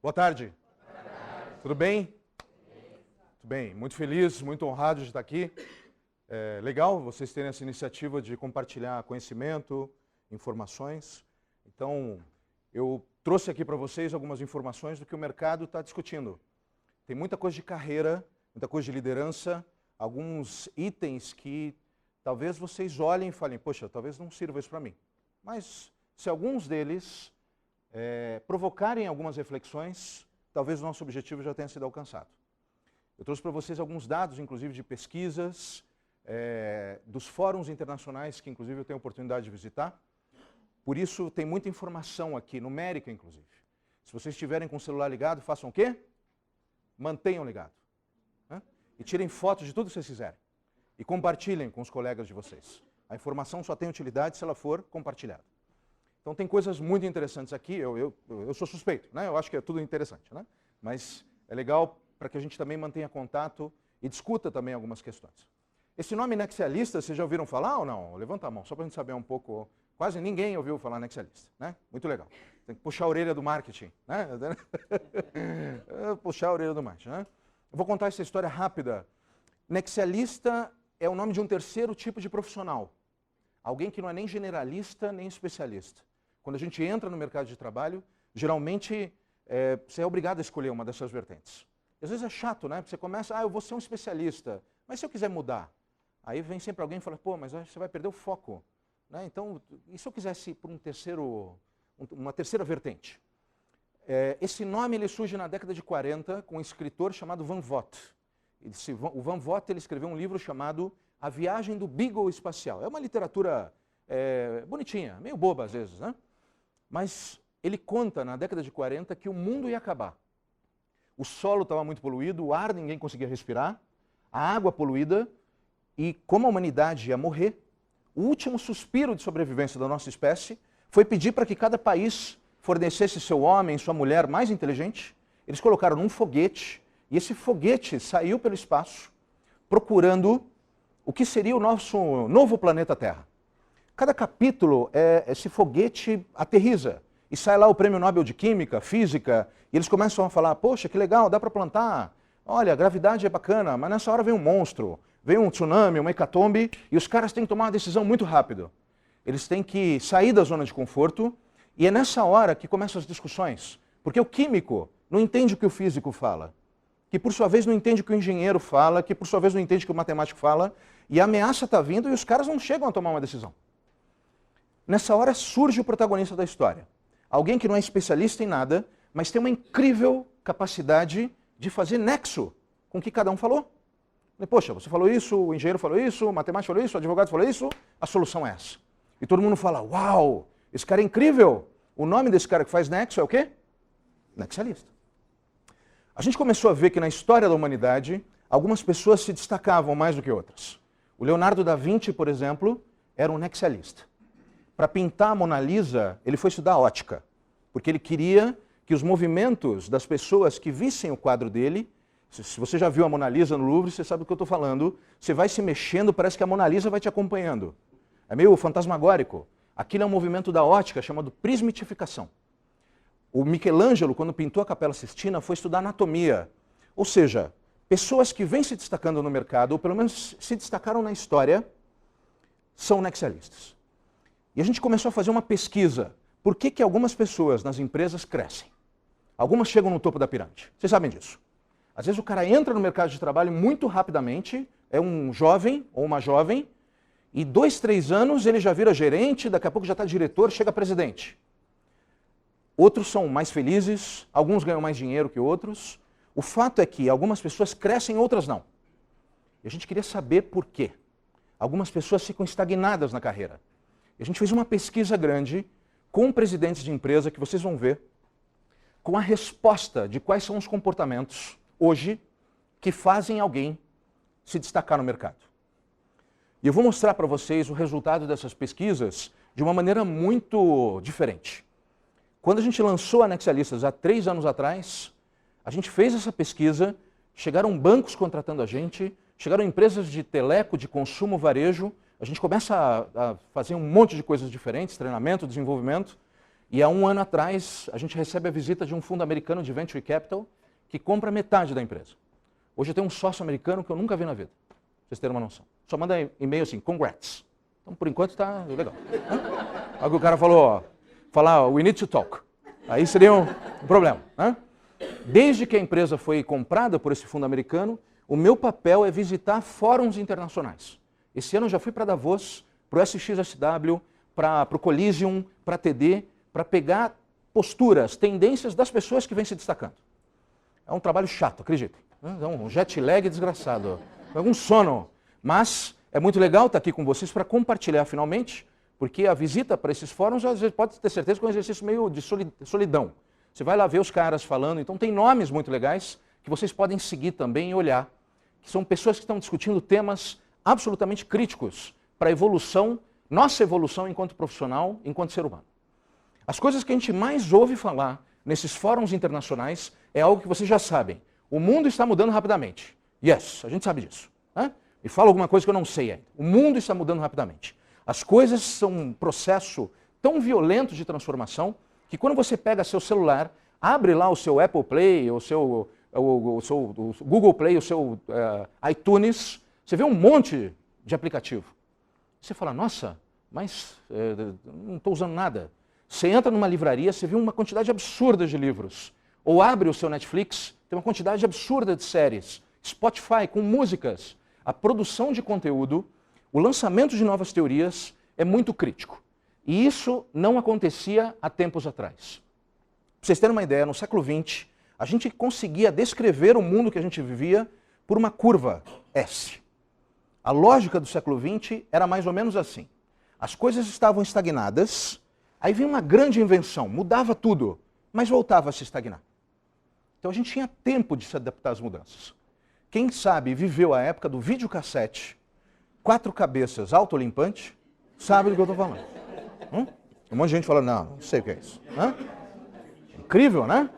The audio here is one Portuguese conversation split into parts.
Boa tarde. Tudo bem? Tudo bem. Muito feliz, muito honrado de estar aqui. É legal vocês terem essa iniciativa de compartilhar conhecimento, informações. Então, eu trouxe aqui para vocês algumas informações do que o mercado está discutindo. Tem muita coisa de carreira, muita coisa de liderança, alguns itens que talvez vocês olhem e falem, poxa, talvez não sirva isso para mim. Mas se alguns deles provocarem algumas reflexões, talvez o nosso objetivo já tenha sido alcançado. Eu trouxe para vocês alguns dados, inclusive de pesquisas, dos fóruns internacionais, que inclusive eu tenho a oportunidade de visitar. Por isso tem muita informação aqui, numérica inclusive. Se vocês estiverem com o celular ligado, façam o quê? Mantenham ligado. Né? E tirem fotos de tudo que vocês fizerem. E compartilhem com os colegas de vocês. A informação só tem utilidade se ela for compartilhada. Então tem coisas muito interessantes aqui, eu sou suspeito, né? Eu acho que é tudo interessante, né? Mas é legal para que a gente também mantenha contato e discuta também algumas questões. Esse nome Nexialista, vocês já ouviram falar ou não? Levanta a mão, só para a gente saber um pouco. Quase ninguém ouviu falar Nexialista, né? Muito legal. Tem que puxar a orelha do marketing, né? Puxar a orelha do marketing, né? Eu vou contar essa história rápida. Nexialista é o nome de um terceiro tipo de profissional. Alguém que não é nem generalista, nem especialista. Quando a gente entra no mercado de trabalho, geralmente você é obrigado a escolher uma dessas vertentes. Às vezes é chato, né? Você começa, eu vou ser um especialista, mas se eu quiser mudar? Aí vem sempre alguém e fala, pô, mas você vai perder o foco. Né? Então, e se eu quisesse ir para uma terceira vertente? Esse nome ele surge na década de 40 com um escritor chamado Van Vogt. O Van Vogt ele escreveu um livro chamado A Viagem do Beagle Espacial. É uma literatura bonitinha, meio boba às vezes, né? Mas ele conta na década de 40 que o mundo ia acabar. O solo estava muito poluído, o ar ninguém conseguia respirar, a água poluída, e como a humanidade ia morrer, o último suspiro de sobrevivência da nossa espécie foi pedir para que cada país fornecesse seu homem, sua mulher mais inteligente. Eles colocaram num foguete, e esse foguete saiu pelo espaço, procurando o que seria o nosso novo planeta Terra. Cada capítulo, esse foguete aterriza, e sai lá o Prêmio Nobel de Química, Física, e eles começam a falar, poxa, que legal, dá para plantar, olha, a gravidade é bacana, mas nessa hora vem um monstro, vem um tsunami, uma hecatombe, e os caras têm que tomar uma decisão muito rápido. Eles têm que sair da zona de conforto, e é nessa hora que começam as discussões, porque o químico não entende o que o físico fala, que por sua vez não entende o que o engenheiro fala, que por sua vez não entende o que o matemático fala, e a ameaça está vindo e os caras não chegam a tomar uma decisão. Nessa hora surge o protagonista da história. Alguém que não é especialista em nada, mas tem uma incrível capacidade de fazer nexo com o que cada um falou. Poxa, você falou isso, o engenheiro falou isso, o matemático falou isso, o advogado falou isso, a solução é essa. E todo mundo fala, uau, esse cara é incrível. O nome desse cara que faz nexo é o quê? Nexialista. A gente começou a ver que na história da humanidade, algumas pessoas se destacavam mais do que outras. O Leonardo da Vinci, por exemplo, era um nexialista. Para pintar a Mona Lisa, ele foi estudar ótica, porque ele queria que os movimentos das pessoas que vissem o quadro dele, se você já viu a Mona Lisa no Louvre, você sabe do que eu estou falando, você vai se mexendo, parece que a Mona Lisa vai te acompanhando. É meio fantasmagórico. Aquilo é um movimento da ótica chamado prismatificação. O Michelangelo, quando pintou a Capela Sistina, foi estudar anatomia. Ou seja, pessoas que vêm se destacando no mercado, ou pelo menos se destacaram na história, são nexialistas. E a gente começou a fazer uma pesquisa. Por que algumas pessoas nas empresas crescem? Algumas chegam no topo da pirâmide. Vocês sabem disso. Às vezes o cara entra no mercado de trabalho muito rapidamente, é um jovem ou uma jovem, e 2, 3 anos ele já vira gerente, daqui a pouco já está diretor, chega presidente. Outros são mais felizes, alguns ganham mais dinheiro que outros. O fato é que algumas pessoas crescem, outras não. E a gente queria saber por quê. Algumas pessoas ficam estagnadas na carreira. A gente fez uma pesquisa grande com presidentes de empresa, que vocês vão ver, com a resposta de quais são os comportamentos, hoje, que fazem alguém se destacar no mercado. E eu vou mostrar para vocês o resultado dessas pesquisas de uma maneira muito diferente. Quando a gente lançou a Nexialistas há 3 anos atrás, a gente fez essa pesquisa, chegaram bancos contratando a gente, chegaram empresas de teleco, de consumo, varejo, a gente começa a fazer um monte de coisas diferentes, treinamento, desenvolvimento, E há um ano atrás, a gente recebe a visita de um fundo americano de Venture Capital que compra metade da empresa. Hoje eu tenho um sócio americano que eu nunca vi na vida, pra vocês terem uma noção. Só manda e-mail assim, congrats. Então, por enquanto, está legal. Aí o cara falou, we need to talk. Aí seria um problema. Desde que a empresa foi comprada por esse fundo americano, o meu papel é visitar fóruns internacionais. Esse ano eu já fui para Davos, para o SXSW, para o Coliseum, para a TD, para pegar posturas, tendências das pessoas que vêm se destacando. É um trabalho chato, acreditem. É um jet lag desgraçado, é um sono. Mas é muito legal estar aqui com vocês para compartilhar finalmente, porque a visita para esses fóruns, às vezes, pode ter certeza que é um exercício meio de solidão. Você vai lá ver os caras falando, então tem nomes muito legais que vocês podem seguir também e olhar, que são pessoas que estão discutindo temas absolutamente críticos para a evolução, nossa evolução enquanto profissional, enquanto ser humano. As coisas que a gente mais ouve falar nesses fóruns internacionais é algo que vocês já sabem. O mundo está mudando rapidamente. Yes, a gente sabe disso. Me fala alguma coisa que eu não sei ainda. O mundo está mudando rapidamente. As coisas são um processo tão violento de transformação que quando você pega seu celular, abre lá o seu Apple Play, o seu Google Play, o seu iTunes, você vê um monte de aplicativo. Você fala, nossa, mas não estou usando nada. Você entra numa livraria, você vê uma quantidade absurda de livros. Ou abre o seu Netflix, tem uma quantidade absurda de séries. Spotify, com músicas. A produção de conteúdo, o lançamento de novas teorias é muito crítico. E isso não acontecia há tempos atrás. Para vocês terem uma ideia, no século XX, a gente conseguia descrever o mundo que a gente vivia por uma curva S. A lógica do século XX era mais ou menos assim. As coisas estavam estagnadas, aí vinha uma grande invenção, mudava tudo, mas voltava a se estagnar. Então a gente tinha tempo de se adaptar às mudanças. Quem sabe viveu a época do videocassete, 4 cabeças autolimpante, sabe do que eu estou falando. Um monte de gente falando, não sei o que é isso. Incrível, né?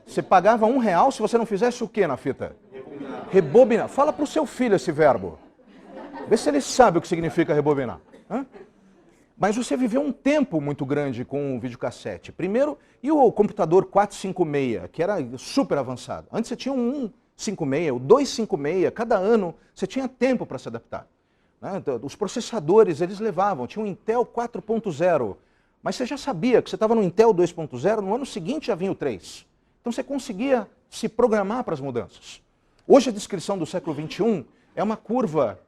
Você pagava R$1 se você não fizesse o que na fita? Rebobinar. Fala para o seu filho esse verbo. Vê se ele sabe o que significa rebobinar. Mas você viveu um tempo muito grande com o videocassete. Primeiro, e o computador 456, que era super avançado. Antes você tinha um 156, o 256, cada ano você tinha tempo para se adaptar. Os processadores, eles levavam, tinha um Intel 4.0, mas você já sabia que você estava no Intel 2.0, no ano seguinte já vinha o 3. Então você conseguia se programar para as mudanças. Hoje a descrição do século XXI é uma curva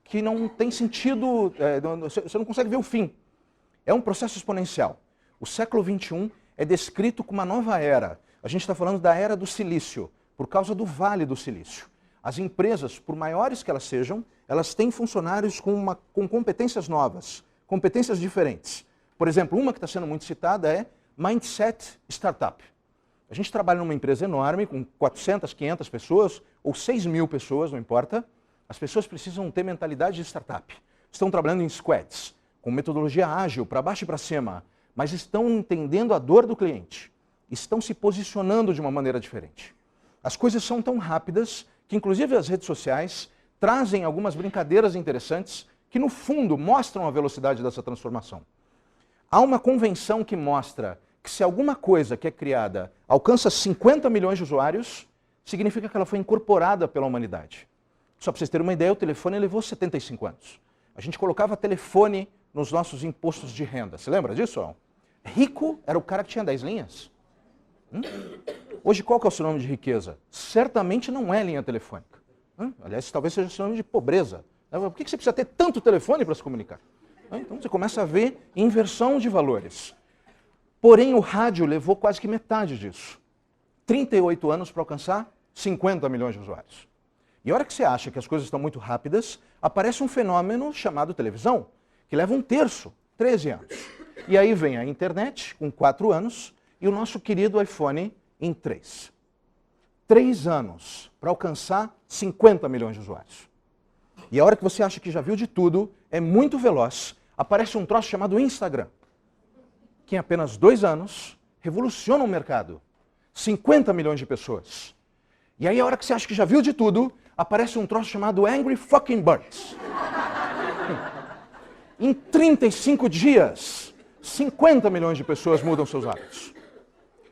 que não tem sentido, você não consegue ver o fim. É um processo exponencial. O século XXI é descrito como uma nova era. A gente está falando da era do silício, por causa do Vale do Silício. As empresas, por maiores que elas sejam, elas têm funcionários com competências novas, competências diferentes. Por exemplo, uma que está sendo muito citada é Mindset Startup. A gente trabalha numa empresa enorme, com 400, 500 pessoas, ou 6.000 pessoas, não importa. As pessoas precisam ter mentalidade de startup. Estão trabalhando em squads, com metodologia ágil, para baixo e para cima, mas estão entendendo a dor do cliente. Estão se posicionando de uma maneira diferente. As coisas são tão rápidas que, inclusive, as redes sociais trazem algumas brincadeiras interessantes que, no fundo, mostram a velocidade dessa transformação. Há uma convenção que mostra que se alguma coisa que é criada alcança 50 milhões de usuários, significa que ela foi incorporada pela humanidade. Só para vocês terem uma ideia, o telefone levou 75 anos. A gente colocava telefone nos nossos impostos de renda. Você lembra disso? Rico era o cara que tinha 10 linhas. Hoje, qual que é o sinônimo de riqueza? Certamente não é linha telefônica. Aliás, talvez seja sinônimo de pobreza. Por que você precisa ter tanto telefone para se comunicar? Então você começa a ver inversão de valores. Porém, o rádio levou quase que metade disso. 38 anos para alcançar 50 milhões de usuários. E a hora que você acha que as coisas estão muito rápidas, aparece um fenômeno chamado televisão, que leva 1/3, 13 anos. E aí vem a internet, com 4 anos, e o nosso querido iPhone em 3. 3 anos para alcançar 50 milhões de usuários. E a hora que você acha que já viu de tudo, é muito veloz, aparece um troço chamado Instagram, que em apenas 2 anos revoluciona o mercado. 50 milhões de pessoas. E aí a hora que você acha que já viu de tudo, aparece um troço chamado Angry Fucking Birds. Em 35 dias, 50 milhões de pessoas mudam seus hábitos.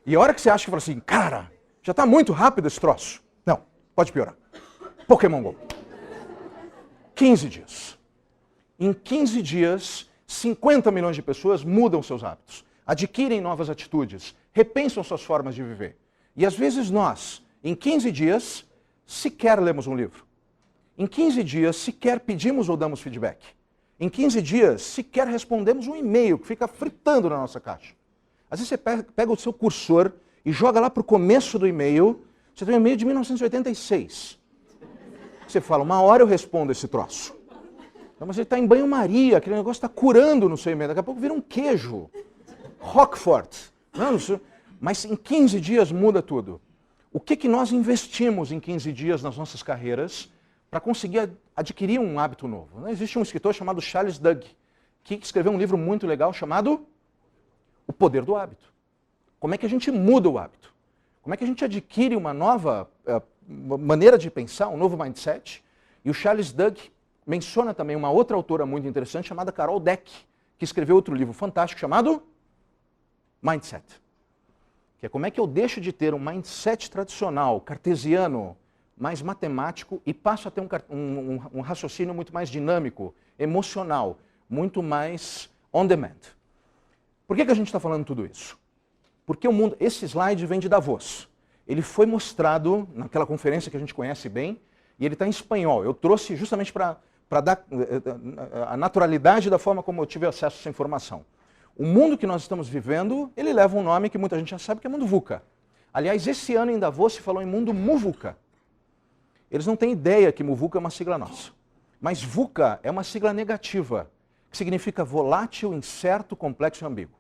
E a hora que você acha que fala assim, cara, já está muito rápido esse troço. Não, pode piorar. Pokémon GO. 15 dias. Em 15 dias, 50 milhões de pessoas mudam seus hábitos, adquirem novas atitudes, repensam suas formas de viver. E às vezes nós, em 15 dias, sequer lemos um livro. Em 15 dias, sequer pedimos ou damos feedback. Em 15 dias, sequer respondemos um e-mail que fica fritando na nossa caixa. Às vezes você pega o seu cursor e joga lá para o começo do e-mail, você tem um e-mail de 1986. Você fala, uma hora eu respondo esse troço. Então, mas ele está em banho-maria, aquele negócio está curando no seu e-mail, daqui a pouco vira um queijo. Roquefort. Não, mas em 15 dias muda tudo. O que nós investimos em 15 dias nas nossas carreiras para conseguir adquirir um hábito novo? Existe um escritor chamado Charles Duhigg, que escreveu um livro muito legal chamado O Poder do Hábito. Como é que a gente muda o hábito? Como é que a gente adquire uma nova maneira de pensar, um novo mindset? E o Charles Duhigg menciona também uma outra autora muito interessante chamada Carol Dweck, que escreveu outro livro fantástico chamado Mindset. Que é como é que eu deixo de ter um mindset tradicional, cartesiano, mais matemático e passo a ter um raciocínio muito mais dinâmico, emocional, muito mais on demand. Por que a gente está falando tudo isso? Porque o mundo, esse slide vem de Davos. Ele foi mostrado naquela conferência que a gente conhece bem e ele está em espanhol. Eu trouxe justamente para dar a naturalidade da forma como eu tive acesso a essa informação. O mundo que nós estamos vivendo, ele leva um nome que muita gente já sabe, que é mundo VUCA. Aliás, esse ano em Davos se falou em mundo MUVUCA. Eles não têm ideia que MUVUCA é uma sigla nossa. Mas VUCA é uma sigla negativa, que significa volátil, incerto, complexo e ambíguo.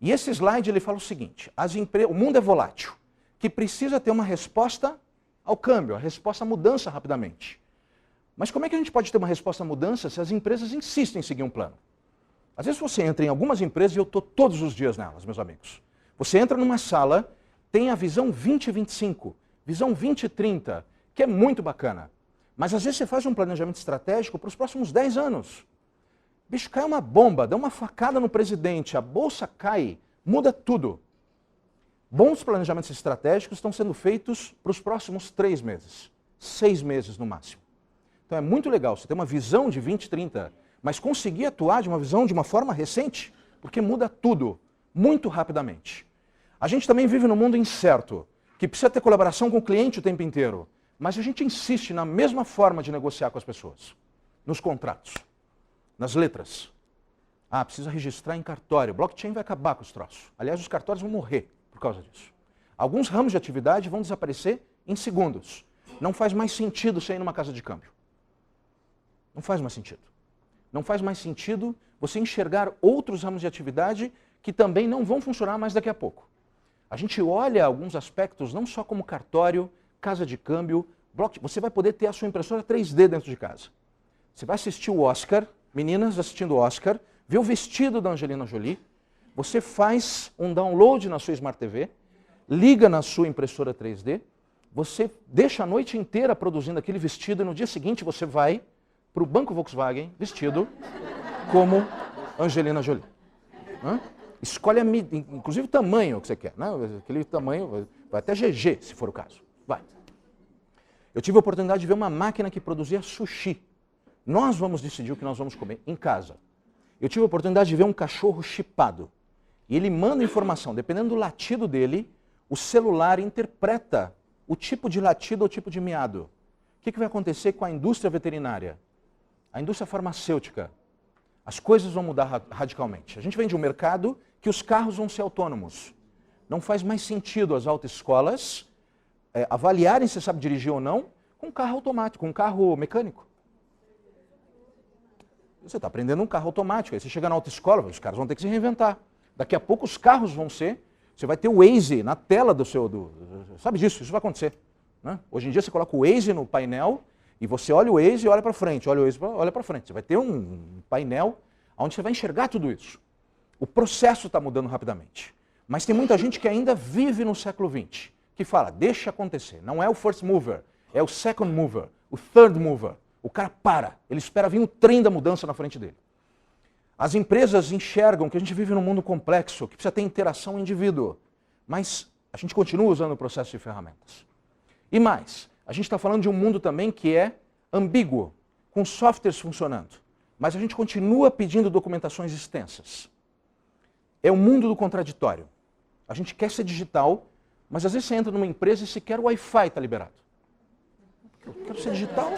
E esse slide ele fala o seguinte, o mundo é volátil, que precisa ter uma resposta ao câmbio, a resposta à mudança rapidamente. Mas como é que a gente pode ter uma resposta à mudança se as empresas insistem em seguir um plano? Às vezes você entra em algumas empresas e eu estou todos os dias nelas, meus amigos. Você entra numa sala, tem a visão 2025, visão 2030, que é muito bacana. Mas às vezes você faz um planejamento estratégico para os próximos 10 anos. Bicho, cai uma bomba, dá uma facada no presidente, a bolsa cai, muda tudo. Bons planejamentos estratégicos estão sendo feitos para os próximos 3 meses, 6 meses no máximo. Então é muito legal você ter uma visão de 2030, mas conseguir atuar de uma visão de uma forma recente, porque muda tudo, muito rapidamente. A gente também vive num mundo incerto, que precisa ter colaboração com o cliente o tempo inteiro, mas a gente insiste na mesma forma de negociar com as pessoas, nos contratos, nas letras. Ah, precisa registrar em cartório, blockchain vai acabar com os troços. Aliás, os cartórios vão morrer por causa disso. Alguns ramos de atividade vão desaparecer em segundos. Não faz mais sentido você ir numa casa de câmbio. Não faz mais sentido. Não faz mais sentido você enxergar outros ramos de atividade que também não vão funcionar mais daqui a pouco. A gente olha alguns aspectos não só como cartório, casa de câmbio, blockchain. Você vai poder ter a sua impressora 3D dentro de casa. Você vai assistir o Oscar, meninas assistindo o Oscar, vê o vestido da Angelina Jolie, você faz um download na sua Smart TV, liga na sua impressora 3D, você deixa a noite inteira produzindo aquele vestido e no dia seguinte você vai para o Banco Volkswagen vestido como Angelina Jolie. Escolhe inclusive o tamanho que você quer, né? Aquele tamanho, vai até GG se for o caso. Vai. Eu tive a oportunidade de ver uma máquina que produzia sushi. Nós vamos decidir o que nós vamos comer em casa. Eu tive a oportunidade de ver um cachorro chipado. E ele manda informação, dependendo do latido dele, o celular interpreta o tipo de latido ou tipo de miado. O que vai acontecer com a indústria veterinária? A indústria farmacêutica? As coisas vão mudar radicalmente. A gente vem de um mercado que os carros vão ser autônomos. Não faz mais sentido as autoescolas avaliarem se você sabe dirigir ou não com um carro automático, com um carro mecânico. Você está aprendendo um carro automático, aí você chega na autoescola, os caras vão ter que se reinventar. Daqui a pouco os carros vão ser, você vai ter o Waze na tela do seu... sabe disso, isso vai acontecer. Né? Hoje em dia você coloca o Waze no painel e você olha o Waze e olha para frente, olha o Waze e olha para frente. Você vai ter um painel onde você vai enxergar tudo isso. O processo está mudando rapidamente. Mas tem muita gente que ainda vive no século XX, que fala, deixa acontecer. Não é o first mover, é o second mover, o third mover. O cara para, ele espera vir o trem da mudança na frente dele. As empresas enxergam que a gente vive num mundo complexo, que precisa ter interação indivíduo, mas a gente continua usando o processo de ferramentas. E mais, a gente está falando de um mundo também que é ambíguo, com softwares funcionando, mas a gente continua pedindo documentações extensas. É o mundo do contraditório. A gente quer ser digital, mas às vezes você entra numa empresa e sequer o Wi-Fi está liberado. Eu quero ser digital.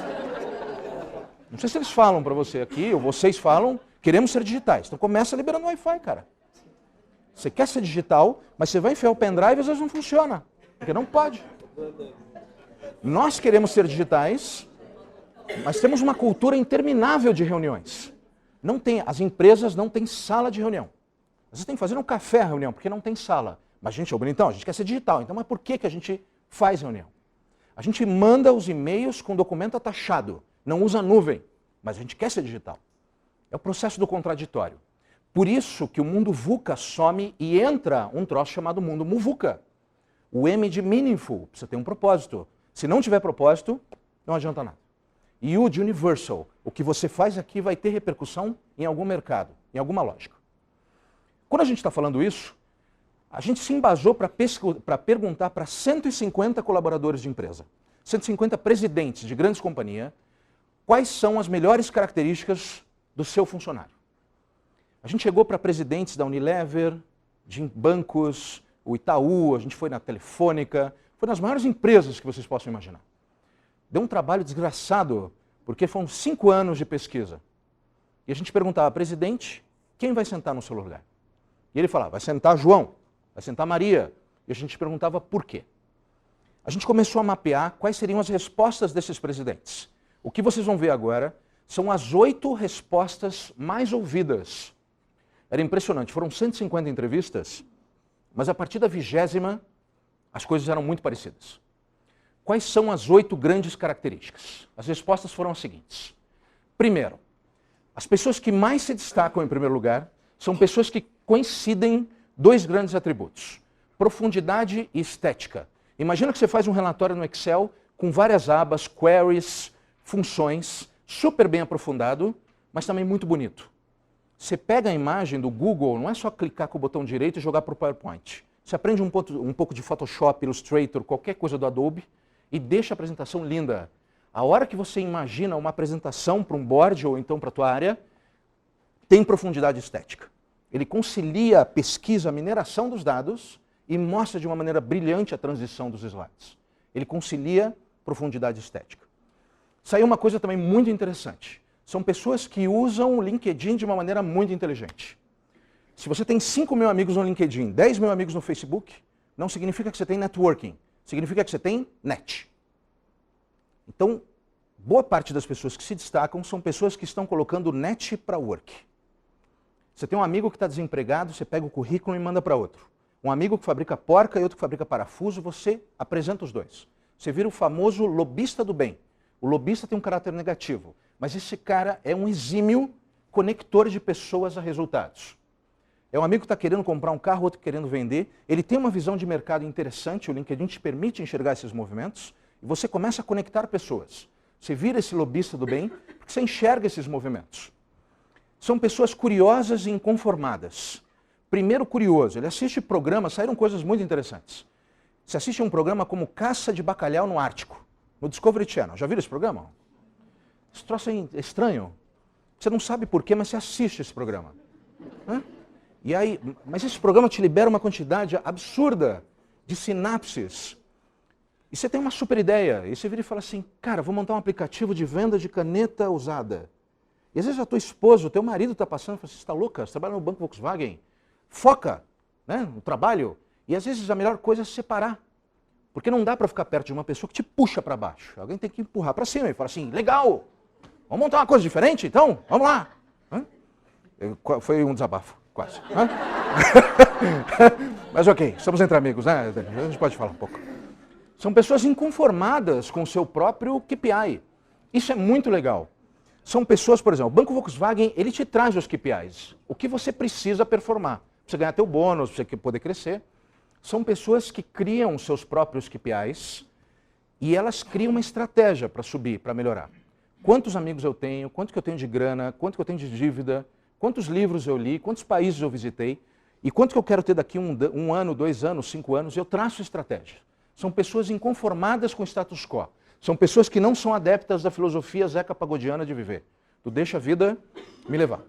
Não sei se eles falam para você aqui, ou vocês falam, queremos ser digitais. Então começa liberando o Wi-Fi, cara. Você quer ser digital, mas você vai enfiar o pendrive e às vezes não funciona, porque não pode. Nós queremos ser digitais, mas temos uma cultura interminável de reuniões. As empresas não têm sala de reunião. Às vezes tem que fazer um café a reunião, porque não tem sala. Mas, gente, bonitão, a gente quer ser digital. Então, mas por que a gente faz reunião? A gente manda os e-mails com documento atachado. Não usa nuvem, mas a gente quer ser digital. É o processo do contraditório. Por isso que o mundo VUCA some e entra um troço chamado mundo MUVUCA. O M de meaningful, precisa ter um propósito. Se não tiver propósito, não adianta nada. E o de universal, o que você faz aqui vai ter repercussão em algum mercado, em alguma lógica. Quando a gente está falando isso, a gente se embasou para perguntar para 150 colaboradores de empresa, 150 presidentes de grandes companhias, quais são as melhores características do seu funcionário. A gente chegou para presidentes da Unilever, de bancos, o Itaú, a gente foi na Telefônica, foi nas maiores empresas que vocês possam imaginar. Deu um trabalho desgraçado, porque foram 5 anos de pesquisa. E a gente perguntava, presidente, quem vai sentar no seu lugar? E ele falava, vai sentar João, vai sentar Maria. E a gente perguntava por quê. A gente começou a mapear quais seriam as respostas desses presidentes. O que vocês vão ver agora são as 8 respostas mais ouvidas. Era impressionante, foram 150 entrevistas, mas a partir da 20ª, as coisas eram muito parecidas. Quais são as 8 grandes características? As respostas foram as seguintes. Primeiro, as pessoas que mais se destacam em primeiro lugar são pessoas que coincidem 2 grandes atributos, profundidade e estética. Imagina que você faz um relatório no Excel com várias abas, queries, funções, super bem aprofundado, mas também muito bonito. Você pega a imagem do Google, não é só clicar com o botão direito e jogar para o PowerPoint. Você aprende um pouco de Photoshop, Illustrator, qualquer coisa do Adobe e deixa a apresentação linda. A hora que você imagina uma apresentação para um board ou então para a tua área, tem profundidade estética. Ele concilia a pesquisa, a mineração dos dados e mostra de uma maneira brilhante a transição dos slides. Ele concilia profundidade estética. Saiu uma coisa também muito interessante. São pessoas que usam o LinkedIn de uma maneira muito inteligente. Se você tem 5 mil amigos no LinkedIn, 10 mil amigos no Facebook, não significa que você tem networking, significa que você tem net. Então, boa parte das pessoas que se destacam são pessoas que estão colocando net para work. Você tem um amigo que está desempregado, você pega o currículo e manda para outro. Um amigo que fabrica porca e outro que fabrica parafuso, você apresenta os dois. Você vira o famoso lobista do bem. O lobista tem um caráter negativo, mas esse cara é um exímio conector de pessoas a resultados. É um amigo que está querendo comprar um carro, outro querendo vender. Ele tem uma visão de mercado interessante, o LinkedIn te permite enxergar esses movimentos, e você começa a conectar pessoas. Você vira esse lobista do bem, porque você enxerga esses movimentos. São pessoas curiosas e inconformadas. Primeiro curioso, ele assiste programas, saíram coisas muito interessantes. Você assiste um programa como Caça de Bacalhau no Ártico, no Discovery Channel. Já viram esse programa? Esse troço é estranho. Você não sabe porquê, mas você assiste esse programa. E aí, mas esse programa te libera uma quantidade absurda de sinapses. E você tem uma super ideia. E você vira e fala assim, cara, vou montar um aplicativo de venda de caneta usada. E às vezes a tua esposa, o teu marido está passando e fala assim, você está louca? Você trabalha no Banco Volkswagen? Foca, né, no trabalho. E às vezes a melhor coisa é se separar. Porque não dá para ficar perto de uma pessoa que te puxa para baixo. Alguém tem que empurrar para cima e falar assim, legal, vamos montar uma coisa diferente então? Vamos lá. Foi um desabafo, quase. Mas ok, estamos entre amigos, né? A gente pode falar um pouco. São pessoas inconformadas com o seu próprio KPI. Isso é muito legal. São pessoas, por exemplo, o Banco Volkswagen, ele te traz os KPIs. O que você precisa performar. Pra você ganhar teu bônus, pra você poder crescer. São pessoas que criam seus próprios KPIs e elas criam uma estratégia para subir, para melhorar. Quantos amigos eu tenho, quanto que eu tenho de grana, quanto que eu tenho de dívida, quantos livros eu li, quantos países eu visitei, e quanto que eu quero ter daqui um ano, 2 anos, 5 anos, eu traço estratégia. São pessoas inconformadas com o status quo. São pessoas que não são adeptas da filosofia zeca pagodiana de viver. Tu deixa a vida me levar.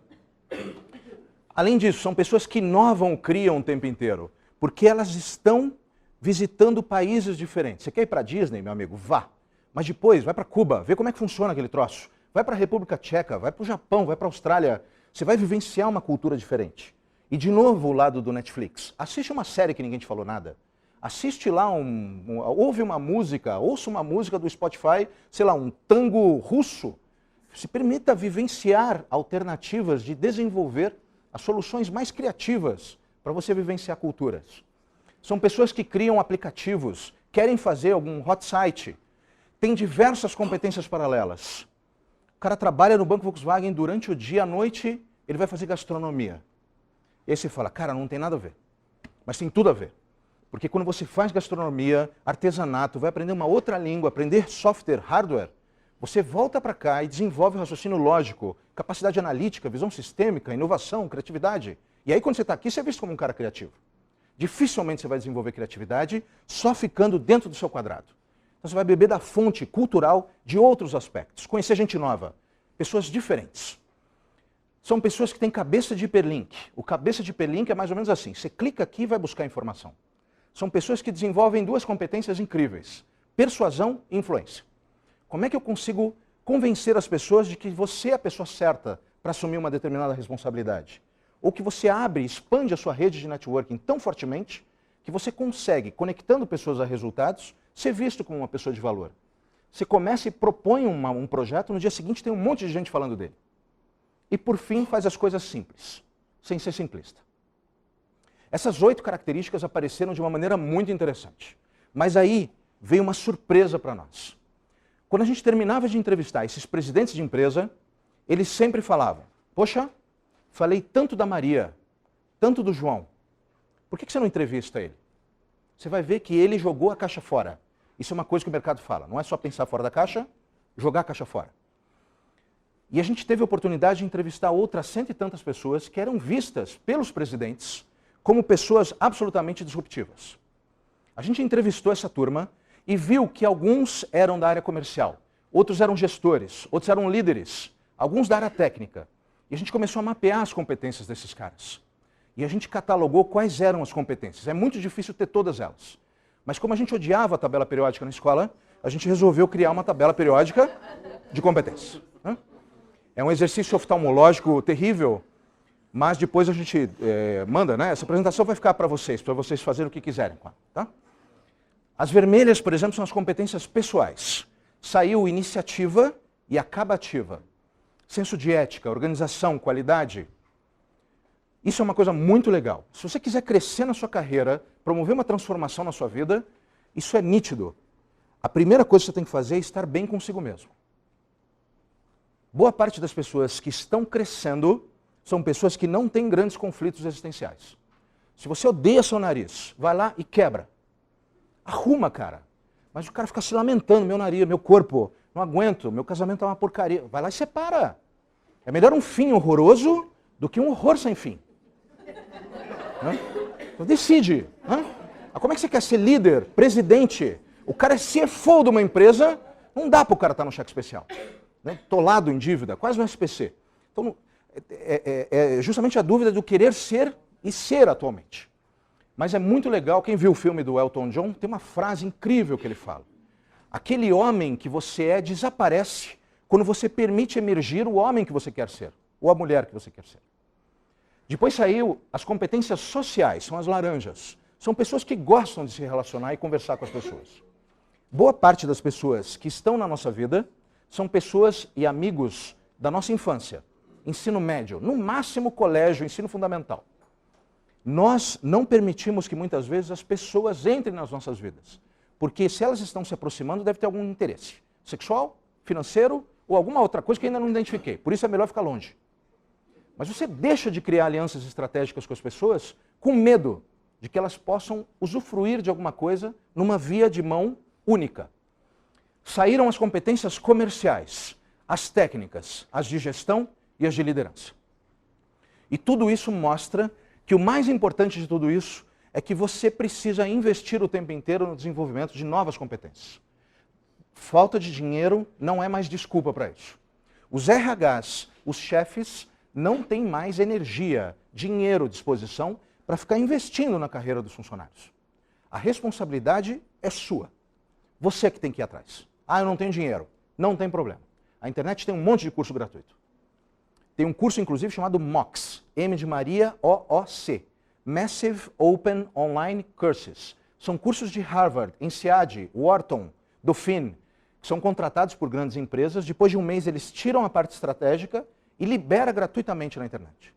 Além disso, são pessoas que inovam, criam o tempo inteiro, porque elas estão visitando países diferentes. Você quer ir para a Disney, meu amigo? Vá. Mas depois, vai para Cuba, vê como é que funciona aquele troço. Vai para a República Tcheca, vai para o Japão, vai para a Austrália. Você vai vivenciar uma cultura diferente. E de novo o lado do Netflix. Assiste uma série que ninguém te falou nada. Assiste lá, ouve uma música, ouça uma música do Spotify, sei lá, um tango russo. Se permita vivenciar alternativas de desenvolver as soluções mais criativas para você vivenciar culturas. São pessoas que criam aplicativos, querem fazer algum hot site, têm diversas competências paralelas. O cara trabalha no Banco Volkswagen durante o dia, à noite, ele vai fazer gastronomia. E aí você fala, cara, não tem nada a ver. Mas tem tudo a ver. Porque quando você faz gastronomia, artesanato, vai aprender uma outra língua, aprender software, hardware, você volta para cá e desenvolve o raciocínio lógico, capacidade analítica, visão sistêmica, inovação, criatividade. E aí quando você está aqui, você é visto como um cara criativo. Dificilmente você vai desenvolver criatividade só ficando dentro do seu quadrado. Então você vai beber da fonte cultural de outros aspectos, conhecer gente nova, pessoas diferentes. São pessoas que têm cabeça de hiperlink. O cabeça de hiperlink é mais ou menos assim, você clica aqui e vai buscar informação. São pessoas que desenvolvem 2 competências incríveis, persuasão e influência. Como é que eu consigo convencer as pessoas de que você é a pessoa certa para assumir uma determinada responsabilidade? Ou que você abre, expande a sua rede de networking tão fortemente que você consegue, conectando pessoas a resultados, ser visto como uma pessoa de valor. Você começa e propõe um projeto, no dia seguinte tem um monte de gente falando dele. E por fim faz as coisas simples, sem ser simplista. Essas 8 características apareceram de uma maneira muito interessante. Mas aí veio uma surpresa para nós. Quando a gente terminava de entrevistar esses presidentes de empresa, eles sempre falavam, poxa, falei tanto da Maria, tanto do João, por que você não entrevista ele? Você vai ver que ele jogou a caixa fora. Isso é uma coisa que o mercado fala, não é só pensar fora da caixa, jogar a caixa fora. E a gente teve a oportunidade de entrevistar outras 100 e tantas pessoas que eram vistas pelos presidentes como pessoas absolutamente disruptivas. A gente entrevistou essa turma e viu que alguns eram da área comercial, outros eram gestores, outros eram líderes, alguns da área técnica. E a gente começou a mapear as competências desses caras. E a gente catalogou quais eram as competências. É muito difícil ter todas elas. Mas como a gente odiava a tabela periódica na escola, a gente resolveu criar uma tabela periódica de competências. É um exercício oftalmológico terrível, mas depois a gente manda, né? Essa apresentação vai ficar para vocês fazerem o que quiserem. Tá? As vermelhas, por exemplo, são as competências pessoais. Saiu iniciativa e acabativa. Senso de ética, organização, qualidade. Isso é uma coisa muito legal. Se você quiser crescer na sua carreira, promover uma transformação na sua vida, isso é nítido. A primeira coisa que você tem que fazer é estar bem consigo mesmo. Boa parte das pessoas que estão crescendo são pessoas que não têm grandes conflitos existenciais. Se você odeia seu nariz, vai lá e quebra. Arruma, cara. Mas o cara fica se lamentando, meu nariz, meu corpo, não aguento, meu casamento é uma porcaria. Vai lá e separa. É melhor um fim horroroso do que um horror sem fim. Então decide. Como é que você quer ser líder, presidente? O cara é CFO de uma empresa, não dá para o cara estar no cheque especial. Tolado em dívida, quase no SPC. Então, é justamente a dúvida do querer ser e ser atualmente. Mas é muito legal, quem viu o filme do Elton John, tem uma frase incrível que ele fala. Aquele homem que você é desaparece quando você permite emergir o homem que você quer ser, ou a mulher que você quer ser. Depois saiu as competências sociais, são as laranjas. São pessoas que gostam de se relacionar e conversar com as pessoas. Boa parte das pessoas que estão na nossa vida são pessoas e amigos da nossa infância, ensino médio, no máximo colégio, ensino fundamental. Nós não permitimos que muitas vezes as pessoas entrem nas nossas vidas, porque se elas estão se aproximando deve ter algum interesse sexual, financeiro ou alguma outra coisa que ainda não identifiquei. Por isso é melhor ficar longe. Mas você deixa de criar alianças estratégicas com as pessoas com medo de que elas possam usufruir de alguma coisa numa via de mão única. Saíram as competências comerciais, as técnicas, as de gestão e as de liderança. E tudo isso mostra que o mais importante de tudo isso é que você precisa investir o tempo inteiro no desenvolvimento de novas competências. Falta de dinheiro não é mais desculpa para isso. Os RHs, os chefes, não têm mais energia, dinheiro à disposição para ficar investindo na carreira dos funcionários. A responsabilidade é sua. Você que tem que ir atrás. Ah, eu não tenho dinheiro. Não tem problema. A internet tem um monte de curso gratuito. Tem um curso, inclusive, chamado MOOC. M de Maria, O-O-C. Massive Open Online Courses. São cursos de Harvard, INSEAD, Wharton, Dauphine, que são contratados por grandes empresas. Depois de um mês, eles tiram a parte estratégica e libera gratuitamente na internet.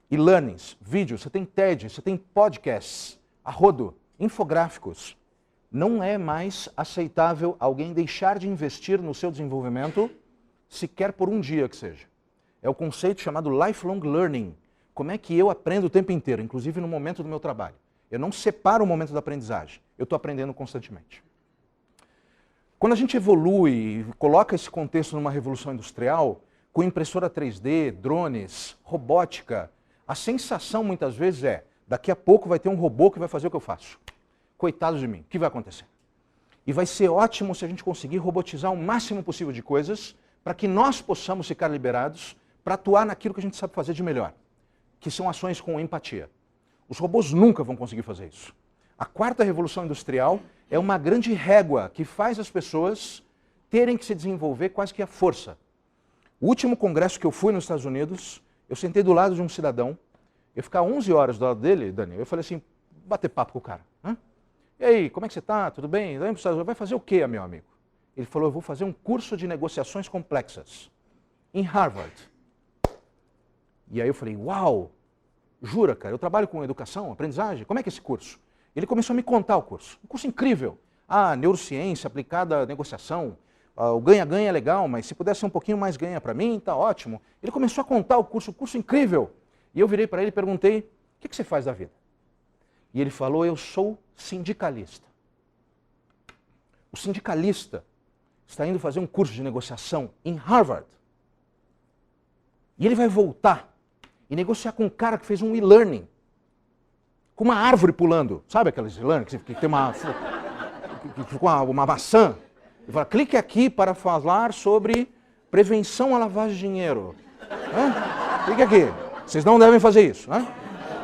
E-learnings, vídeos, você tem TED, você tem podcasts, a rodo, infográficos. Não é mais aceitável alguém deixar de investir no seu desenvolvimento, sequer por um dia que seja. É o conceito chamado lifelong learning. Como é que eu aprendo o tempo inteiro, inclusive no momento do meu trabalho? Eu não separo o momento da aprendizagem, eu estou aprendendo constantemente. Quando a gente evolui e coloca esse contexto numa revolução industrial, com impressora 3D, drones, robótica, a sensação muitas vezes é, daqui a pouco vai ter um robô que vai fazer o que eu faço. Coitado de mim, o que vai acontecer? E vai ser ótimo se a gente conseguir robotizar o máximo possível de coisas para que nós possamos ficar liberados para atuar naquilo que a gente sabe fazer de melhor, que são ações com empatia. Os robôs nunca vão conseguir fazer isso. A quarta revolução industrial é uma grande régua que faz as pessoas terem que se desenvolver quase que à força. O último congresso que eu fui nos Estados Unidos, eu sentei do lado de um cidadão, eu ficar 11 horas do lado dele, Daniel, eu falei assim, bater papo com o cara. Hã? E aí, como é que você está? Tudo bem? Vai fazer o quê, meu amigo? Ele falou, eu vou fazer um curso de negociações complexas em Harvard. E aí eu falei, uau, jura, cara, eu trabalho com educação, aprendizagem, como é que é esse curso? Ele começou a me contar o curso, um curso incrível. Ah, neurociência aplicada à negociação, o ganha-ganha é legal, mas se pudesse ser um pouquinho mais ganha para mim, tá ótimo. Ele começou a contar o curso incrível. E eu virei para ele e perguntei, o que você faz da vida? E ele falou, eu sou sindicalista. O sindicalista está indo fazer um curso de negociação em Harvard. E ele vai voltar e negociar com um cara que fez um e-learning, com uma árvore pulando. Sabe aqueles e-learning que tem uma maçã? Ele fala, clique aqui para falar sobre prevenção à lavagem de dinheiro. Hã? Clique aqui. Vocês não devem fazer isso. Hã?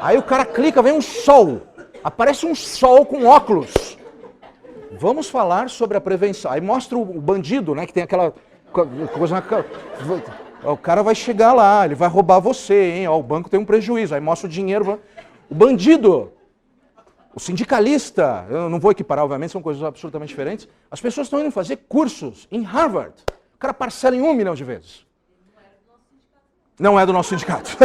Aí o cara clica, vem um sol. Aparece um sol com óculos. Vamos falar sobre a prevenção. Aí mostra o bandido, né, que tem aquela coisa... O cara vai chegar lá, ele vai roubar você, hein? Ó, o banco tem um prejuízo. Aí mostra o dinheiro. O bandido, o sindicalista, eu não vou equiparar, obviamente, são coisas absolutamente diferentes. As pessoas estão indo fazer cursos em Harvard. O cara parcela em 1 milhão de vezes. Não é do nosso sindicato.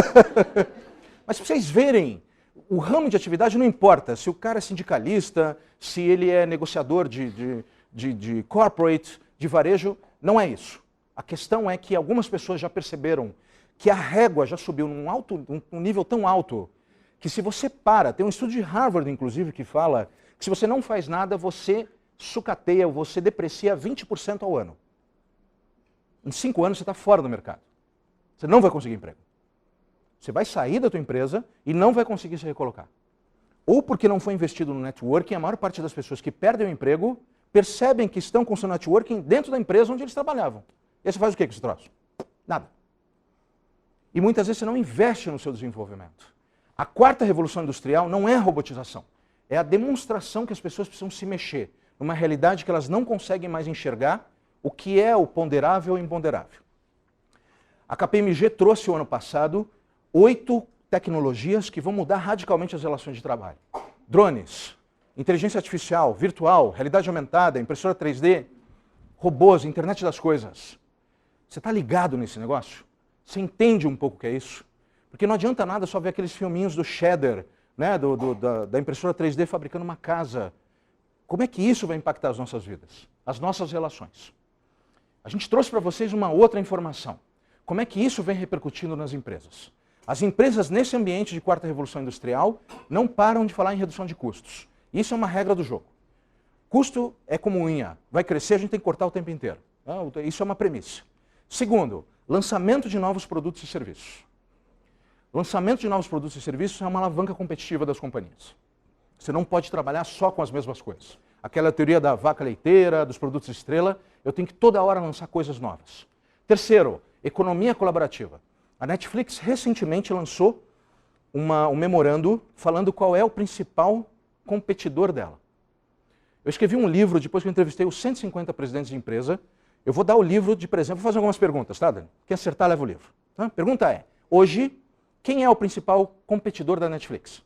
Mas para vocês verem, o ramo de atividade não importa. Se o cara é sindicalista, se ele é negociador de corporate, de varejo, não é isso. A questão é que algumas pessoas já perceberam que a régua já subiu num nível tão alto que se você para, tem um estudo de Harvard, inclusive, que fala que se você não faz nada, você sucateia, você deprecia 20% ao ano. Em 5 anos você está fora do mercado. Você não vai conseguir emprego. Você vai sair da tua empresa e não vai conseguir se recolocar. Ou porque não foi investido no networking, a maior parte das pessoas que perdem o emprego percebem que estão com seu networking dentro da empresa onde eles trabalhavam. E aí você faz o quê com esse troço? Nada. E muitas vezes você não investe no seu desenvolvimento. A quarta revolução industrial não é a robotização. É a demonstração que as pessoas precisam se mexer numa realidade que elas não conseguem mais enxergar o que é o ponderável e imponderável. A KPMG trouxe o ano passado 8 tecnologias que vão mudar radicalmente as relações de trabalho. Drones, inteligência artificial, virtual, realidade aumentada, impressora 3D, robôs, internet das coisas. Você está ligado nesse negócio? Você entende um pouco o que é isso? Porque não adianta nada só ver aqueles filminhos do Shedder, né, da impressora 3D fabricando uma casa. Como é que isso vai impactar as nossas vidas? As nossas relações? A gente trouxe para vocês uma outra informação. Como é que isso vem repercutindo nas empresas? As empresas, nesse ambiente de quarta revolução industrial, não param de falar em redução de custos. Isso é uma regra do jogo. Custo é como unha. Vai crescer, a gente tem que cortar o tempo inteiro. Isso é uma premissa. Segundo, lançamento de novos produtos e serviços. Lançamento de novos produtos e serviços é uma alavanca competitiva das companhias. Você não pode trabalhar só com as mesmas coisas. Aquela teoria da vaca leiteira, dos produtos estrela, eu tenho que toda hora lançar coisas novas. Terceiro, economia colaborativa. A Netflix recentemente lançou um memorando falando qual é o principal competidor dela. Eu escrevi um livro, depois que eu entrevistei os 150 presidentes de empresa. Eu vou dar o livro de presente, vou fazer algumas perguntas, tá, Dani? Quem acertar, leva o livro. Tá? Pergunta é, hoje, quem é o principal competidor da Netflix?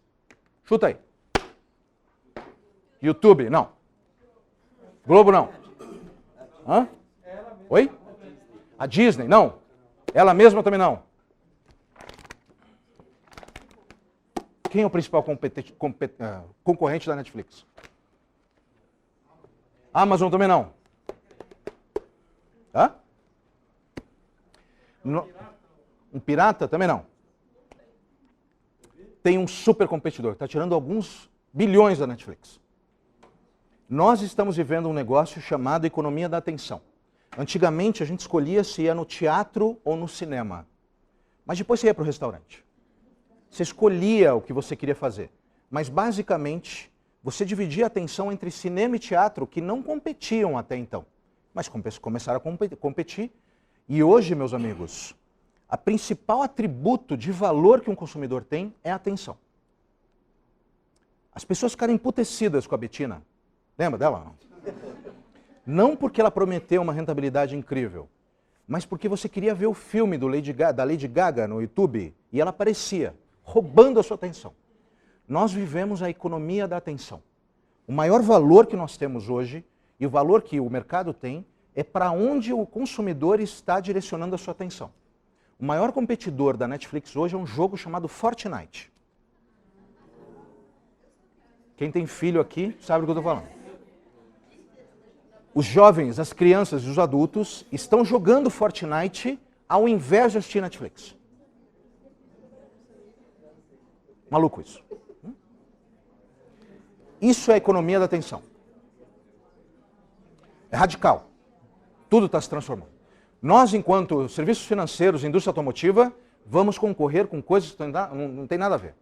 Chuta aí. YouTube, não. Globo, não. Hã? Oi? A Disney, não. Ela mesma também não. Quem é o principal concorrente da Netflix? Amazon também não. Hã? Um pirata também não. Tem um super competidor, está tirando alguns bilhões da Netflix. Nós estamos vivendo um negócio chamado economia da atenção. Antigamente a gente escolhia se ia no teatro ou no cinema. Mas depois você ia para o restaurante. Você escolhia o que você queria fazer. Mas basicamente você dividia a atenção entre cinema e teatro que não competiam até então. Mas começaram a competir. E hoje, meus amigos, o principal atributo de valor que um consumidor tem é a atenção. As pessoas ficaram emputecidas com a Betina. Lembra dela? Não porque ela prometeu uma rentabilidade incrível, mas porque você queria ver o filme da Lady Gaga no YouTube e ela aparecia, roubando a sua atenção. Nós vivemos a economia da atenção. O maior valor que nós temos hoje e o valor que o mercado tem é para onde o consumidor está direcionando a sua atenção. O maior competidor da Netflix hoje é um jogo chamado Fortnite. Quem tem filho aqui sabe do que eu estou falando. Os jovens, as crianças e os adultos estão jogando Fortnite ao invés de assistir Netflix. Maluco isso. Isso é a economia da atenção. É radical. Tudo está se transformando. Nós, enquanto serviços financeiros e indústria automotiva, vamos concorrer com coisas que não tem nada a ver.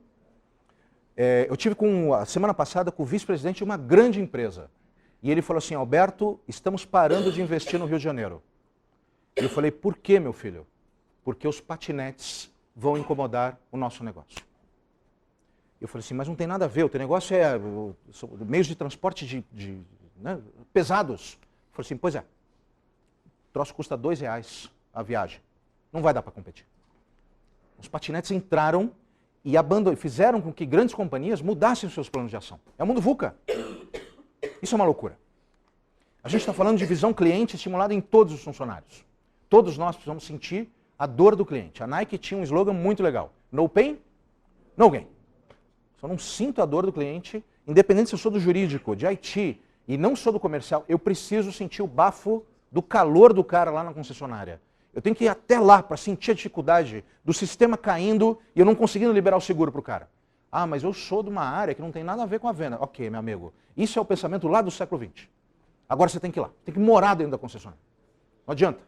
Eu tive a semana passada com o vice-presidente de uma grande empresa. E ele falou assim, Alberto, estamos parando de investir no Rio de Janeiro. E eu falei, por quê, meu filho? Porque os patinetes vão incomodar o nosso negócio. Eu falei assim, mas não tem nada a ver, o teu negócio é meios de transporte pesados. Eu falei assim, pois é, o troço custa R$2 a viagem. Não vai dar para competir. Os patinetes entraram e fizeram com que grandes companhias mudassem os seus planos de ação. É o mundo VUCA. Isso é uma loucura. A gente está falando de visão cliente estimulada em todos os funcionários. Todos nós precisamos sentir a dor do cliente. A Nike tinha um slogan muito legal. No pain, no gain. Se eu não sinto a dor do cliente, independente se eu sou do jurídico, de IT, e não sou do comercial, eu preciso sentir o bafo do calor do cara lá na concessionária. Eu tenho que ir até lá para sentir a dificuldade do sistema caindo e eu não conseguindo liberar o seguro para o cara. Ah, mas eu sou de uma área que não tem nada a ver com a venda. Ok, meu amigo. Isso é o pensamento lá do século XX. Agora você tem que ir lá. Tem que morar dentro da concessionária. Não adianta.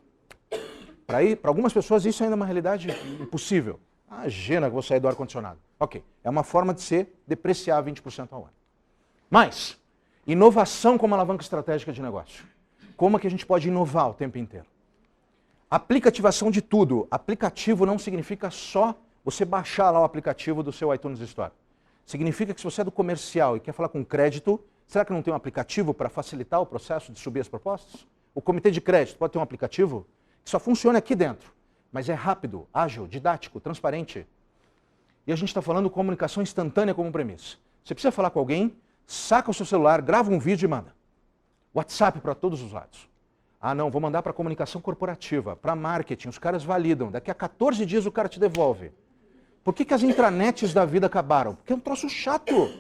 Para algumas pessoas isso ainda é uma realidade impossível. Imagina que eu vou sair do ar-condicionado. Ok. É uma forma de se depreciar 20% ao ano. Mas, inovação como alavanca estratégica de negócio. Como é que a gente pode inovar o tempo inteiro? Aplicativação de tudo. Aplicativo não significa só você baixar lá o aplicativo do seu iTunes Store. Significa que se você é do comercial e quer falar com crédito, será que não tem um aplicativo para facilitar o processo de subir as propostas? O comitê de crédito pode ter um aplicativo que só funciona aqui dentro, mas é rápido, ágil, didático, transparente. E a gente está falando comunicação instantânea como premissa. Você precisa falar com alguém, saca o seu celular, grava um vídeo e manda. WhatsApp para todos os lados. Ah, não, vou mandar para comunicação corporativa, para marketing, os caras validam. Daqui a 14 dias o cara te devolve. Por que as intranets da vida acabaram? Porque é um troço chato.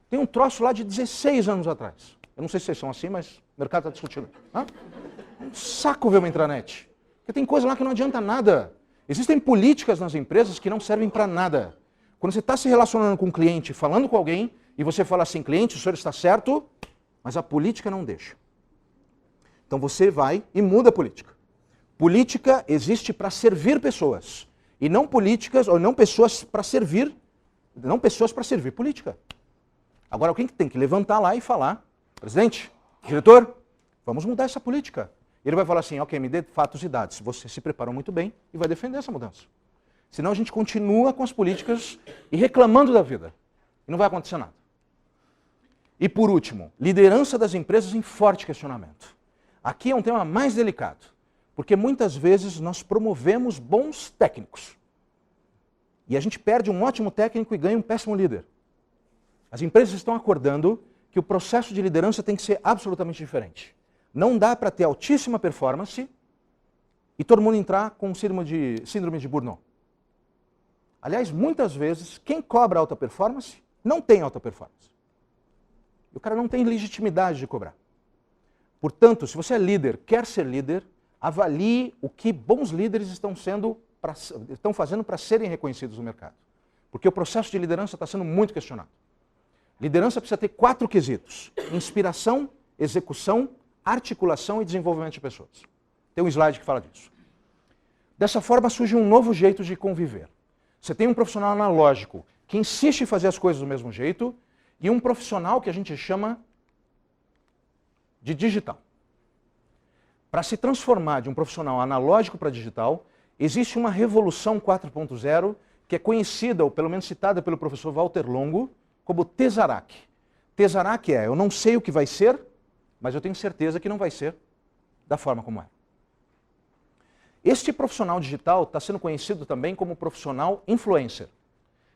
Tem um troço lá de 16 anos atrás. Eu não sei se vocês são assim, mas o mercado está discutindo. É um saco ver uma intranet. Porque tem coisa lá que não adianta nada. Existem políticas nas empresas que não servem para nada. Quando você está se relacionando com um cliente, falando com alguém, e você fala assim, cliente, o senhor está certo, mas a política não deixa. Então você vai e muda a política. Política existe para servir pessoas. E não políticas, ou não pessoas para servir, não pessoas para servir política. Agora alguém que tem que levantar lá e falar, presidente, diretor, vamos mudar essa política. Ele vai falar assim, ok, me dê fatos e dados. Você se preparou muito bem e vai defender essa mudança. Senão a gente continua com as políticas e reclamando da vida. E não vai acontecer nada. E por último, liderança das empresas em forte questionamento. Aqui é um tema mais delicado, porque muitas vezes nós promovemos bons técnicos. E a gente perde um ótimo técnico e ganha um péssimo líder. As empresas estão acordando que o processo de liderança tem que ser absolutamente diferente. Não dá para ter altíssima performance e todo mundo entrar com síndrome de Burnout. Aliás, muitas vezes, quem cobra alta performance não tem alta performance. E o cara não tem legitimidade de cobrar. Portanto, se você é líder, quer ser líder, avalie o que bons líderes estão fazendo para serem reconhecidos no mercado. Porque o processo de liderança está sendo muito questionado. Liderança precisa ter 4 quesitos: inspiração, execução, articulação e desenvolvimento de pessoas. Tem um slide que fala disso. Dessa forma surge um novo jeito de conviver. Você tem um profissional analógico que insiste em fazer as coisas do mesmo jeito e um profissional que a gente chama de digital. Para se transformar de um profissional analógico para digital, existe uma revolução 4.0 que é conhecida, ou pelo menos citada pelo professor Walter Longo, como Tesseract. Tesseract é, eu não sei o que vai ser, mas eu tenho certeza que não vai ser da forma como é. Este profissional digital está sendo conhecido também como profissional influencer.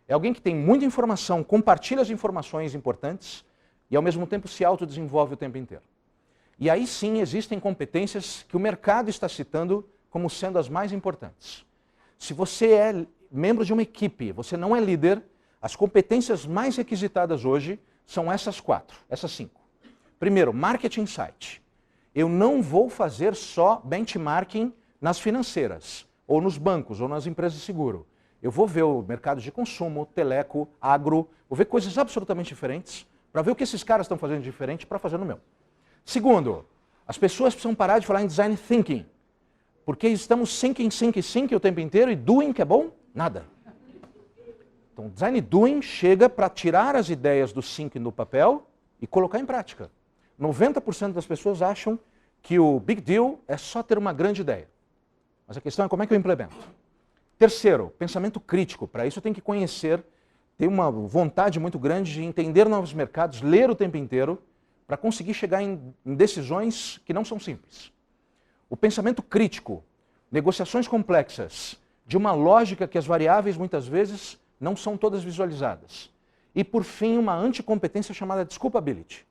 É alguém que tem muita informação, compartilha as informações importantes e ao mesmo tempo se autodesenvolve o tempo inteiro. E aí sim existem competências que o mercado está citando como sendo as mais importantes. Se você é membro de uma equipe, você não é líder, as competências mais requisitadas hoje são essas 4, essas 5. Primeiro, marketing insight. Eu não vou fazer só benchmarking nas financeiras, ou nos bancos, ou nas empresas de seguro. Eu vou ver o mercado de consumo, teleco, agro, vou ver coisas absolutamente diferentes, para ver o que esses caras estão fazendo de diferente para fazer no meu. Segundo, as pessoas precisam parar de falar em design thinking, porque estamos thinking o tempo inteiro e doing que é bom? Nada. Então, design doing chega para tirar as ideias do thinking do papel e colocar em prática. 90% das pessoas acham que o big deal é só ter uma grande ideia. Mas a questão é como é que eu implemento. Terceiro, pensamento crítico. Para isso eu tenho que conhecer, ter uma vontade muito grande de entender novos mercados, ler o tempo inteiro, para conseguir chegar em decisões que não são simples. O pensamento crítico, negociações complexas, de uma lógica que as variáveis muitas vezes não são todas visualizadas. E por fim, uma anticompetência chamada desculpability.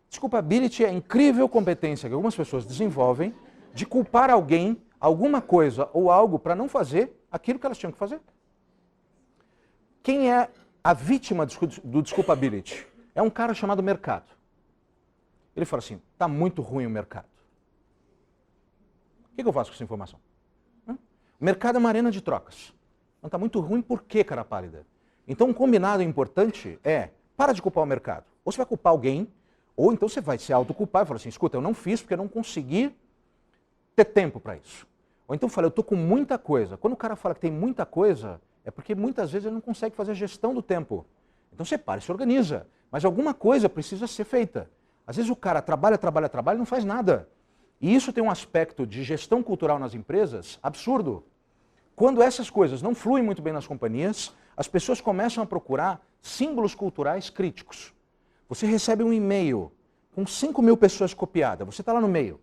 Desculpability é a incrível competência que algumas pessoas desenvolvem de culpar alguém, alguma coisa ou algo para não fazer aquilo que elas tinham que fazer. Quem é a vítima do desculpability? É um cara chamado mercado. Ele fala assim, está muito ruim o mercado. O que eu faço com essa informação? O mercado é uma arena de trocas. Não está muito ruim por quê, cara pálida? Então um combinado importante é, para de culpar o mercado. Ou você vai culpar alguém, ou então você vai se autoculpar e falar assim, escuta, eu não fiz porque eu não consegui ter tempo para isso. Ou então fala, eu estou com muita coisa. Quando o cara fala que tem muita coisa, é porque muitas vezes ele não consegue fazer a gestão do tempo. Então você para e se organiza. Mas alguma coisa precisa ser feita. Às vezes o cara trabalha e não faz nada. E isso tem um aspecto de gestão cultural nas empresas absurdo. Quando essas coisas não fluem muito bem nas companhias, as pessoas começam a procurar símbolos culturais críticos. Você recebe um e-mail com 5.000 pessoas copiadas, você está lá no meio.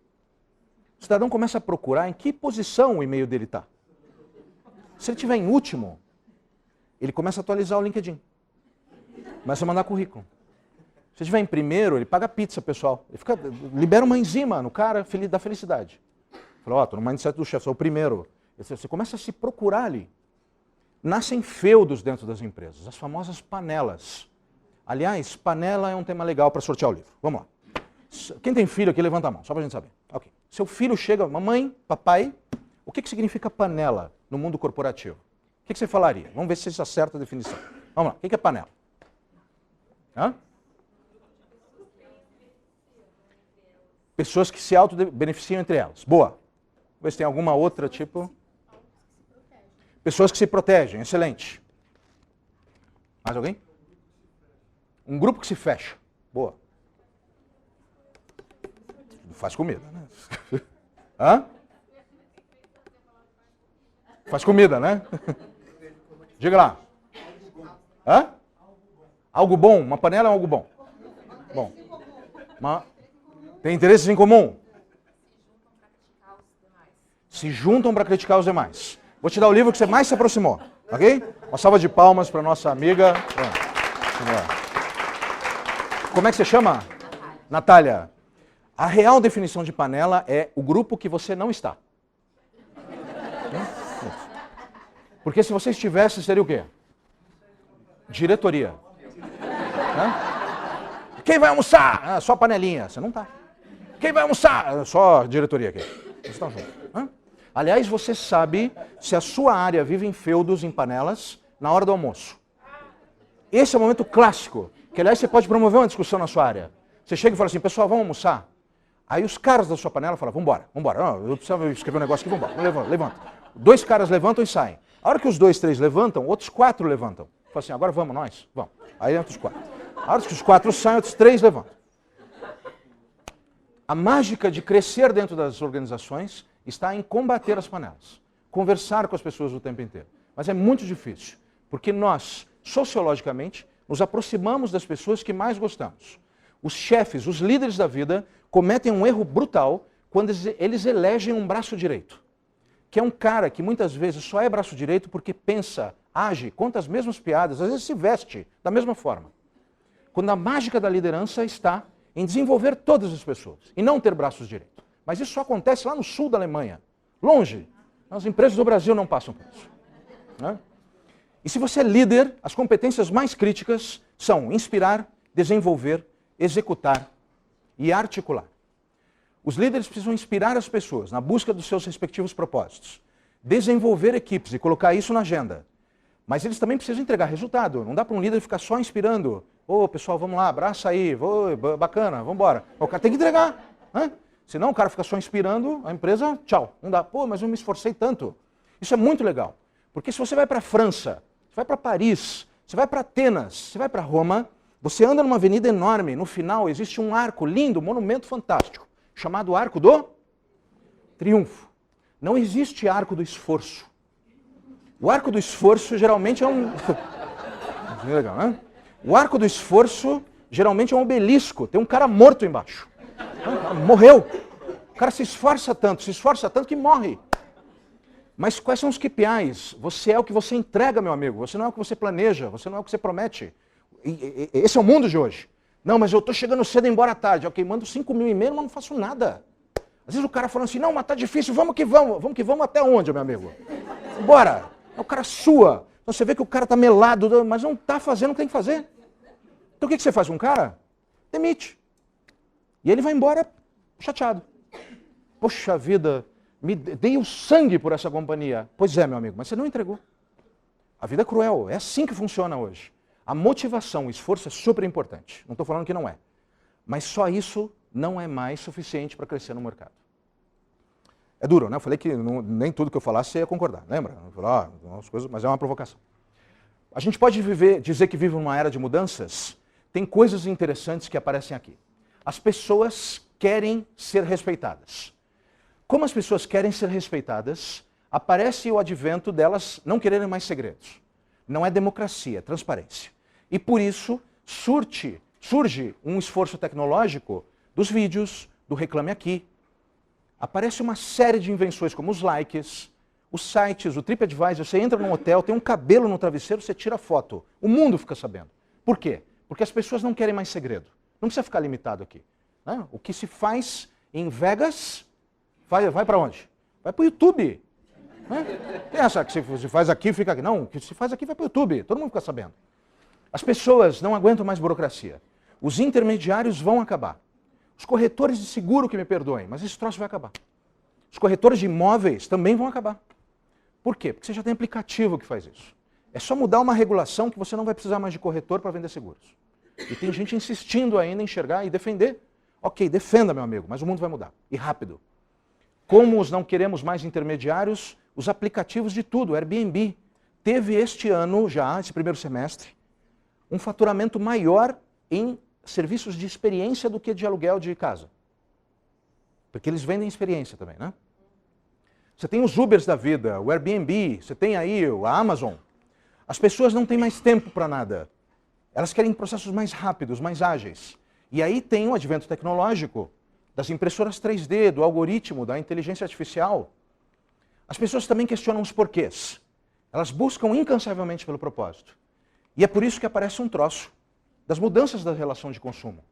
O cidadão começa a procurar em que posição o e-mail dele está. Se ele estiver em último, ele começa a atualizar o LinkedIn. Começa a mandar currículo. Se ele estiver em primeiro, ele paga pizza, pessoal. Ele libera uma enzima no cara da felicidade. Fala, ó, estou no mindset do chefe, sou o primeiro. Você começa a se procurar ali. Nascem feudos dentro das empresas, as famosas panelas. Aliás, panela é um tema legal para sortear o livro. Vamos lá. Quem tem filho aqui, levanta a mão, só para a gente saber. Ok. Seu filho chega, mamãe, papai, o que significa panela no mundo corporativo? O que você falaria? Vamos ver se você acerta a definição. Vamos lá, o que é panela? Hã? Pessoas que se auto-beneficiam entre elas. Boa. Vamos ver se tem alguma outra tipo. Pessoas que se protegem, excelente. Mais alguém? Um grupo que se fecha. Boa. Faz comida, né? Hã? Faz comida, né? Diga lá. Hã? Algo bom. Uma panela é algo bom. Bom. Tem interesses em comum? Se juntam para criticar os demais. Vou te dar o livro que você mais se aproximou. Ok? Uma salva de palmas para nossa amiga. Como é que você chama? Natália. A real definição de panela é o grupo que você não está. Porque se você estivesse, seria o quê? Diretoria. Quem vai almoçar? Ah, só panelinha. Você não está. Quem vai almoçar? Só diretoria aqui. Vocês estão juntos. Aliás, você sabe se a sua área vive em feudos, em panelas, na hora do almoço. Esse é o momento clássico, que aliás você pode promover uma discussão na sua área. Você chega e fala assim, pessoal, vamos almoçar? Aí os caras da sua panela falam, vambora, vambora. Eu preciso escrever um negócio aqui, vambora. Levanta. 2 caras levantam e saem. A hora que os 2, 3 levantam, outros 4 levantam. Fala assim, agora vamos nós? Vamos. Aí entra os 4. A hora que os 4 saem, outros 3 levantam. A mágica de crescer dentro das organizações está em combater as panelas. Conversar com as pessoas o tempo inteiro. Mas é muito difícil, porque nós, sociologicamente, nos aproximamos das pessoas que mais gostamos. Os chefes, os líderes da vida, cometem um erro brutal quando eles elegem um braço direito. Que é um cara que muitas vezes só é braço direito porque pensa, age, conta as mesmas piadas, às vezes se veste da mesma forma. Quando a mágica da liderança está em desenvolver todas as pessoas e não ter braços direitos. Mas isso só acontece lá no sul da Alemanha, longe. As empresas do Brasil não passam por isso. Né? E se você é líder, as competências mais críticas são inspirar, desenvolver, executar e articular. Os líderes precisam inspirar as pessoas na busca dos seus respectivos propósitos, desenvolver equipes e colocar isso na agenda. Mas eles também precisam entregar resultado. Não dá para um líder ficar só inspirando. Ô, pessoal, vamos lá, abraça aí, bacana, vamos embora. O cara tem que entregar. Né? Senão o cara fica só inspirando, a empresa, tchau. Não dá, pô, mas eu me esforcei tanto. Isso é muito legal. Porque se você vai para a França, você vai para Paris, você vai para Atenas, você vai para Roma, você anda numa avenida enorme, no final existe um arco lindo, um monumento fantástico, chamado Arco do Triunfo. Não existe Arco do Esforço. O Arco do Esforço geralmente é um... legal, né? O Arco do Esforço geralmente é um obelisco, tem um cara morto embaixo. Morreu. O cara se esforça tanto que morre. Mas quais são os KPIs? Você é o que você entrega, meu amigo. Você não é o que você planeja, você não é o que você promete. Esse é o mundo de hoje. Não, mas eu estou chegando cedo e embora à tarde. Ok, mando 5 mil e-mails, mas não faço nada. Às vezes o cara fala assim, não, mas tá difícil, vamos que vamos até onde, meu amigo? Bora. O cara sua. Então você vê que o cara está melado, mas não está fazendo o que tem que fazer. Então o que você faz com o cara? Demite. E ele vai embora chateado. Poxa vida, dei o sangue por essa companhia. Pois é, meu amigo, mas você não entregou. A vida é cruel, é assim que funciona hoje. A motivação, o esforço é super importante. Não estou falando que não é. Mas só isso não é mais suficiente para crescer no mercado. É duro, né? Eu falei que nem tudo que eu falasse você ia concordar, lembra? Eu falei, umas coisas, mas é uma provocação. A gente pode dizer que vive numa era de mudanças? Tem coisas interessantes que aparecem aqui. As pessoas querem ser respeitadas. Como as pessoas querem ser respeitadas, aparece o advento delas não quererem mais segredos. Não é democracia, é transparência. E por isso surge um esforço tecnológico dos vídeos, do Reclame Aqui. Aparece uma série de invenções como os likes, os sites, o TripAdvisor. Você entra num hotel, tem um cabelo no travesseiro, você tira foto. O mundo fica sabendo. Por quê? Porque as pessoas não querem mais segredo. Não precisa ficar limitado aqui. Né? O que se faz em Vegas, vai para onde? Vai para o YouTube. Né? Tem essa que se faz aqui, fica aqui. Não, o que se faz aqui vai para o YouTube. Todo mundo fica sabendo. As pessoas não aguentam mais burocracia. Os intermediários vão acabar. Os corretores de seguro que me perdoem, mas esse troço vai acabar. Os corretores de imóveis também vão acabar. Por quê? Porque você já tem aplicativo que faz isso. É só mudar uma regulação que você não vai precisar mais de corretor para vender seguros. E tem gente insistindo ainda em enxergar e defender. Ok, defenda, meu amigo, mas o mundo vai mudar. E rápido. Como os não queremos mais intermediários, os aplicativos de tudo. O Airbnb teve este ano já, esse primeiro semestre, um faturamento maior em serviços de experiência do que de aluguel de casa. Porque eles vendem experiência também, né? Você tem os Ubers da vida, o Airbnb, você tem aí a Amazon. As pessoas não têm mais tempo para nada. Elas querem processos mais rápidos, mais ágeis. E aí tem o advento tecnológico, das impressoras 3D, do algoritmo, da inteligência artificial. As pessoas também questionam os porquês. Elas buscam incansavelmente pelo propósito. E é por isso que aparece um troço das mudanças da relação de consumo.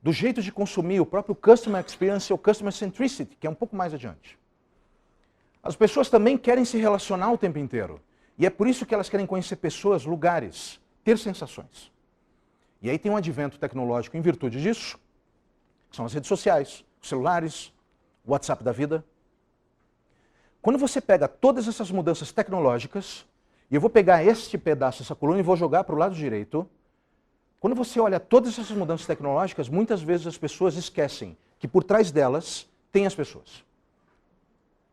Do jeito de consumir, o próprio Customer Experience ou Customer Centricity, que é um pouco mais adiante. As pessoas também querem se relacionar o tempo inteiro. E é por isso que elas querem conhecer pessoas, lugares, ter sensações. E aí tem um advento tecnológico em virtude disso, que são as redes sociais, os celulares, o WhatsApp da vida. Quando você pega todas essas mudanças tecnológicas, e eu vou pegar este pedaço, essa coluna, e vou jogar para o lado direito, quando você olha todas essas mudanças tecnológicas, muitas vezes as pessoas esquecem que por trás delas tem as pessoas.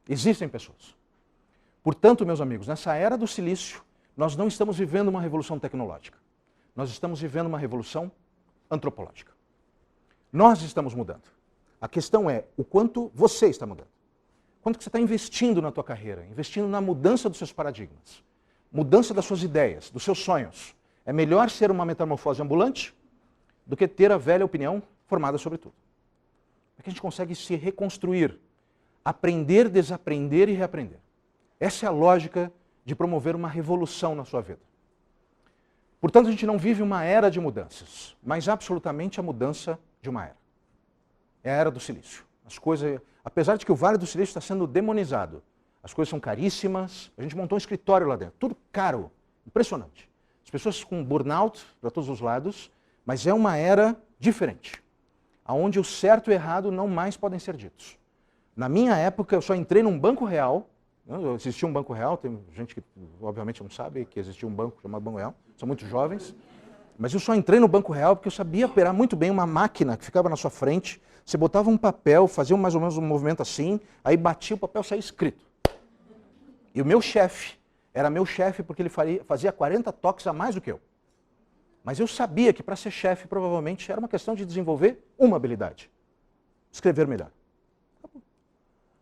Existem pessoas. Portanto, meus amigos, nessa era do silício, nós não estamos vivendo uma revolução tecnológica. Nós estamos vivendo uma revolução antropológica. Nós estamos mudando. A questão é o quanto você está mudando. Quanto que você está investindo na tua carreira, investindo na mudança dos seus paradigmas, mudança das suas ideias, dos seus sonhos. É melhor ser uma metamorfose ambulante do que ter a velha opinião formada sobre tudo. É que a gente consegue se reconstruir, aprender, desaprender e reaprender. Essa é a lógica de promover uma revolução na sua vida. Portanto, a gente não vive uma era de mudanças, mas absolutamente a mudança de uma era. É a era do silício. As coisas, apesar de que o Vale do Silício está sendo demonizado, as coisas são caríssimas, a gente montou um escritório lá dentro, tudo caro, impressionante. As pessoas com burnout para todos os lados, mas é uma era diferente, onde o certo e o errado não mais podem ser ditos. Na minha época, eu só entrei num banco real. Existia um banco real, tem gente que obviamente não sabe que existia um banco chamado Banco Real, são muito jovens. Mas eu só entrei no Banco Real porque eu sabia operar muito bem uma máquina que ficava na sua frente, você botava um papel, fazia mais ou menos um movimento assim, aí batia o papel, saía escrito. E o meu chefe era meu chefe porque ele fazia 40 toques a mais do que eu. Mas eu sabia que para ser chefe provavelmente era uma questão de desenvolver uma habilidade. Escrever melhor.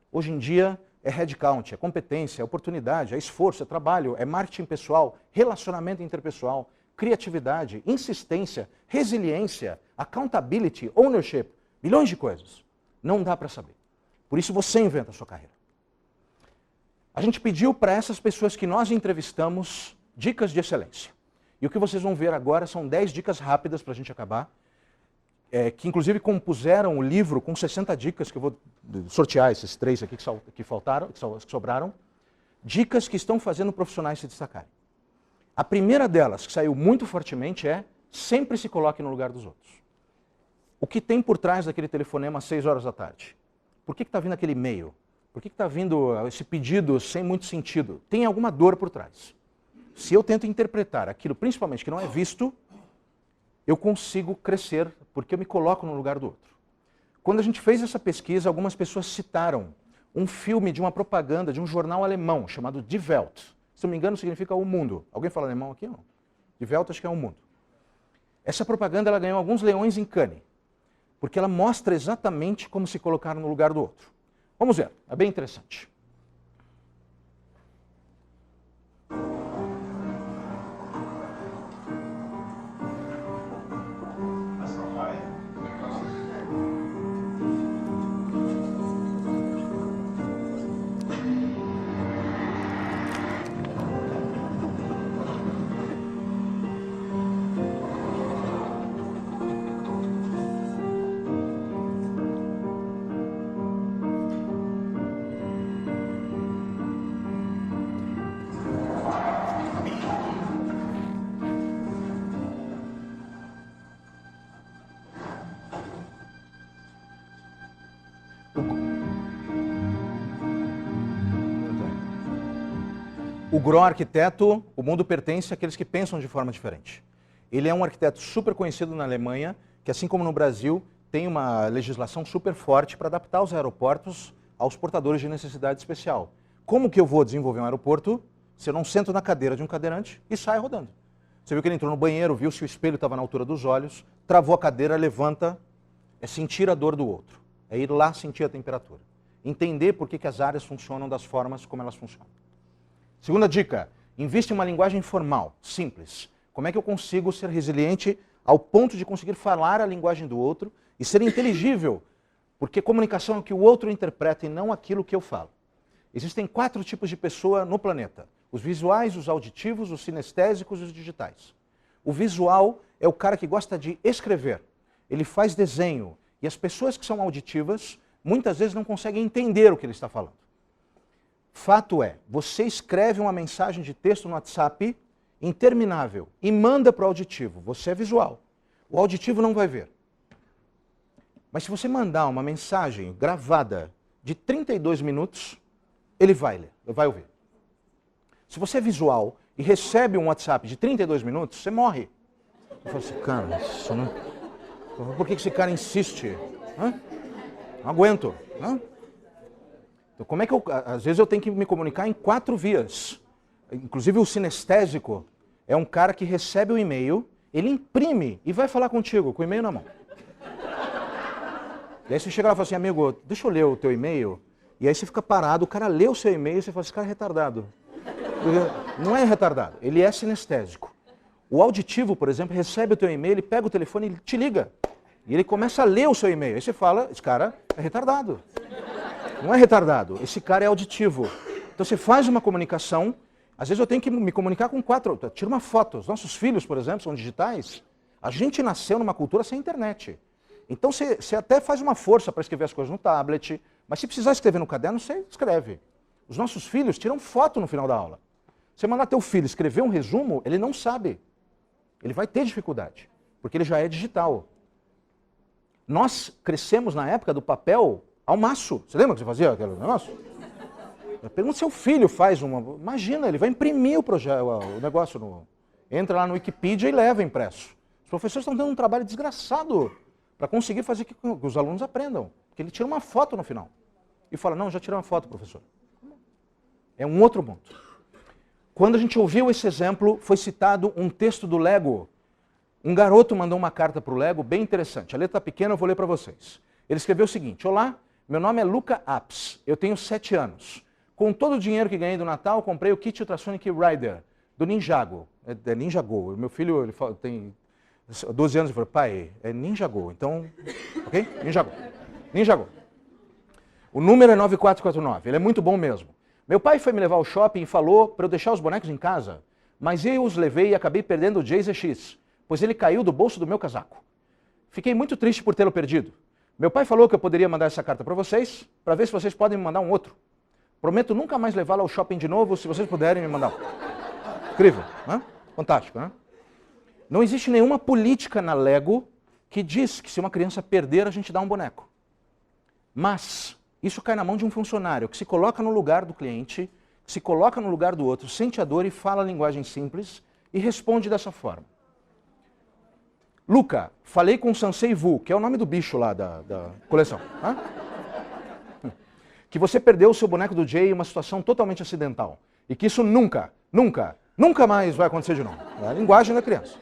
Hoje em dia é headcount, é competência, é oportunidade, é esforço, é trabalho, é marketing pessoal, relacionamento interpessoal, criatividade, insistência, resiliência, accountability, ownership, milhões de coisas. Não dá para saber. Por isso você inventa a sua carreira. A gente pediu para essas pessoas que nós entrevistamos dicas de excelência. E o que vocês vão ver agora são 10 dicas rápidas para a gente acabar, que inclusive compuseram o livro com 60 dicas, que eu vou sortear esses 3 aqui que sobraram, dicas que estão fazendo profissionais se destacarem. A primeira delas, que saiu muito fortemente, é sempre se coloque no lugar dos outros. O que tem por trás daquele telefonema às 6 horas da tarde? Por que está vindo aquele e-mail? Por que está vindo esse pedido sem muito sentido? Tem alguma dor por trás. Se eu tento interpretar aquilo, principalmente que não é visto, eu consigo crescer, porque eu me coloco no lugar do outro. Quando a gente fez essa pesquisa, algumas pessoas citaram um filme de uma propaganda de um jornal alemão chamado Die Welt. Se não me engano, significa o mundo. Alguém fala alemão aqui? Não. Die Welt acho que é o mundo. Essa propaganda ela ganhou alguns leões em Cannes, porque ela mostra exatamente como se colocar no lugar do outro. Vamos ver, é bem interessante. O Gros arquiteto, o mundo pertence àqueles que pensam de forma diferente. Ele é um arquiteto super conhecido na Alemanha, que assim como no Brasil, tem uma legislação super forte para adaptar os aeroportos aos portadores de necessidade especial. como que eu vou desenvolver um aeroporto se eu não sento na cadeira de um cadeirante e saio rodando? Você viu que ele entrou no banheiro, viu se o espelho estava na altura dos olhos, travou a cadeira, levanta, é sentir a dor do outro, é ir lá sentir a temperatura. Entender por que as áreas funcionam das formas como elas funcionam. Segunda dica, invista em uma linguagem formal, simples. Como é que eu consigo ser resiliente ao ponto de conseguir falar a linguagem do outro e ser inteligível? Porque comunicação é o que o outro interpreta e não aquilo que eu falo. Existem 4 tipos de pessoa no planeta. Os visuais, os auditivos, os sinestésicos e os digitais. O visual é o cara que gosta de escrever. Ele faz desenho. E as pessoas que são auditivas, muitas vezes não conseguem entender o que ele está falando. Fato é, você escreve uma mensagem de texto no WhatsApp interminável e manda para o auditivo. Você é visual. O auditivo não vai ver. Mas se você mandar uma mensagem gravada de 32 minutos, ele vai ler, vai ouvir. Se você é visual e recebe um WhatsApp de 32 minutos, você morre. Eu falo assim, cara, isso não... por que esse cara insiste? Não aguento. Então, como é que eu... Às vezes eu tenho que me comunicar em 4 vias. Inclusive o sinestésico é um cara que recebe o e-mail, ele imprime e vai falar contigo com o e-mail na mão. E aí você chega lá e fala assim, amigo, deixa eu ler o teu e-mail. E aí você fica parado, o cara lê o seu e-mail e você fala, esse cara é retardado. Não é retardado, ele é sinestésico. O auditivo, por exemplo, recebe o teu e-mail, ele pega o telefone e ele te liga. E ele começa a ler o seu e-mail. Aí você fala, esse cara é retardado. Não é retardado, esse cara é auditivo. Então você faz uma comunicação, às vezes eu tenho que me comunicar com 4, tira uma foto. Os nossos filhos, por exemplo, são digitais. A gente nasceu numa cultura sem internet. Então você até faz uma força para escrever as coisas no tablet, mas se precisar escrever no caderno, você escreve. Os nossos filhos tiram foto no final da aula. Você mandar teu filho escrever um resumo, ele não sabe. Ele vai ter dificuldade, porque ele já é digital. Nós crescemos na época do papel ao maço. Você lembra que você fazia aquele negócio? Pergunta se seu filho faz uma... Imagina, ele vai imprimir o negócio. Entra lá no Wikipedia e leva impresso. Os professores estão dando um trabalho desgraçado para conseguir fazer que os alunos aprendam. Porque ele tira uma foto no final. E fala, não, já tirei uma foto, professor. É um outro mundo. Quando a gente ouviu esse exemplo, foi citado um texto do Lego. Um garoto mandou uma carta para o Lego, bem interessante. A letra pequena, eu vou ler para vocês. Ele escreveu o seguinte, olá, meu nome é Luca Apps, eu tenho 7 anos. Com todo o dinheiro que ganhei do Natal, comprei o kit Ultrasonic Rider, do Ninjago. É Ninjago. Meu filho ele tem 12 anos e falou, pai, é Ninjago, então, ok? Ninjago. Ninjago. O número é 9449, ele é muito bom mesmo. Meu pai foi me levar ao shopping e falou para eu deixar os bonecos em casa, mas eu os levei e acabei perdendo o Jay X, pois ele caiu do bolso do meu casaco. Fiquei muito triste por tê-lo perdido. Meu pai falou que eu poderia mandar essa carta para vocês, para ver se vocês podem me mandar um outro. Prometo nunca mais levá-lo ao shopping de novo, se vocês puderem me mandar um. Incrível, né? Fantástico, né? Não existe nenhuma política na Lego que diz que se uma criança perder, a gente dá um boneco. Mas isso cai na mão de um funcionário que se coloca no lugar do cliente, que se coloca no lugar do outro, sente a dor e fala a linguagem simples e responde dessa forma. Luca, falei com o Sansei Vu, que é o nome do bicho lá da coleção. Que você perdeu o seu boneco do Jay em uma situação totalmente acidental. E que isso nunca mais vai acontecer de novo. É a linguagem da criança.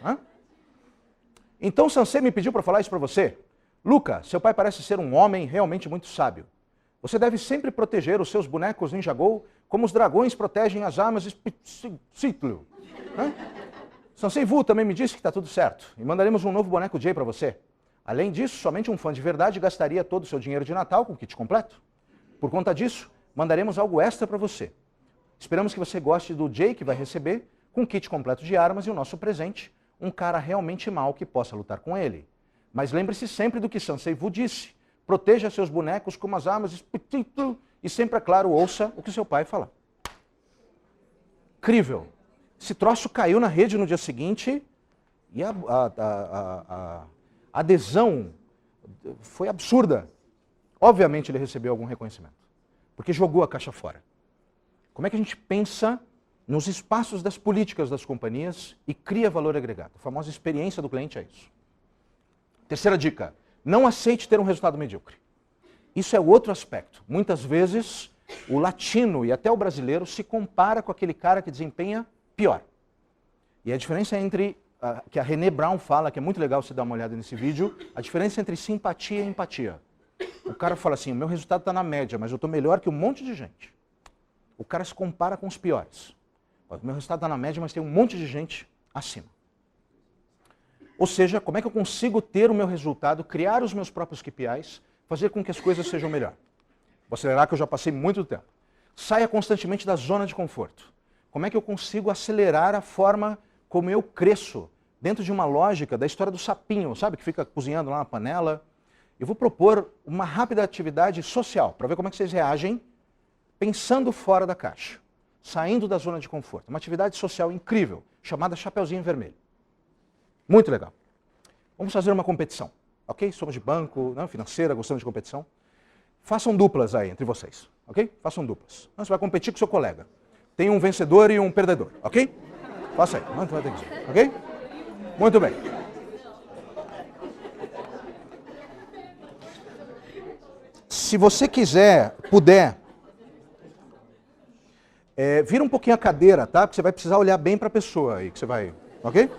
Então o Sansei me pediu para falar isso para você. Luca, seu pai parece ser um homem realmente muito sábio. Você deve sempre proteger os seus bonecos Ninjago como os dragões protegem as armas Ciclo. Sansei Vu também me disse que está tudo certo e mandaremos um novo boneco Jay para você. Além disso, somente um fã de verdade gastaria todo o seu dinheiro de Natal com o kit completo. Por conta disso, mandaremos algo extra para você. Esperamos que você goste do Jay que vai receber, com um kit completo de armas e o nosso presente, um cara realmente mau que possa lutar com ele. Mas lembre-se sempre do que Sansei Vu disse. Proteja seus bonecos como as armas e sempre, é claro, ouça o que seu pai falar. Incrível. Esse troço caiu na rede no dia seguinte e a adesão foi absurda. Obviamente ele recebeu algum reconhecimento, porque jogou a caixa fora. Como é que a gente pensa nos espaços das políticas das companhias e cria valor agregado? A famosa experiência do cliente é isso. Terceira dica, não aceite ter um resultado medíocre. Isso é outro aspecto. Muitas vezes o latino e até o brasileiro se compara com aquele cara que desempenha pior. E a diferença entre, que a René Brown fala, que é muito legal você dar uma olhada nesse vídeo, a diferença entre simpatia e empatia. O cara fala assim, o meu resultado está na média, mas eu estou melhor que um monte de gente. O cara se compara com os piores. O meu resultado está na média, mas tem um monte de gente acima. Ou seja, como é que eu consigo ter o meu resultado, criar os meus próprios KPIs, fazer com que as coisas sejam melhor? Vou acelerar que eu já passei muito tempo. Saia constantemente da zona de conforto. Como é que eu consigo acelerar a forma como eu cresço dentro de uma lógica da história do sapinho, sabe? Que fica cozinhando lá na panela. Eu vou propor uma rápida atividade social para ver como é que vocês reagem pensando fora da caixa, saindo da zona de conforto. Uma atividade social incrível, chamada Chapeuzinho Vermelho. Muito legal. Vamos fazer uma competição, ok? Somos de banco, não, financeira, gostamos de competição. Façam duplas aí entre vocês, ok? Façam duplas. Você vai competir com seu colega. Tem um vencedor e um perdedor, ok? Faça aí, ok? Muito bem. Se você quiser, puder, vira um pouquinho a cadeira, tá? Porque você vai precisar olhar bem para a pessoa aí que você vai, ok?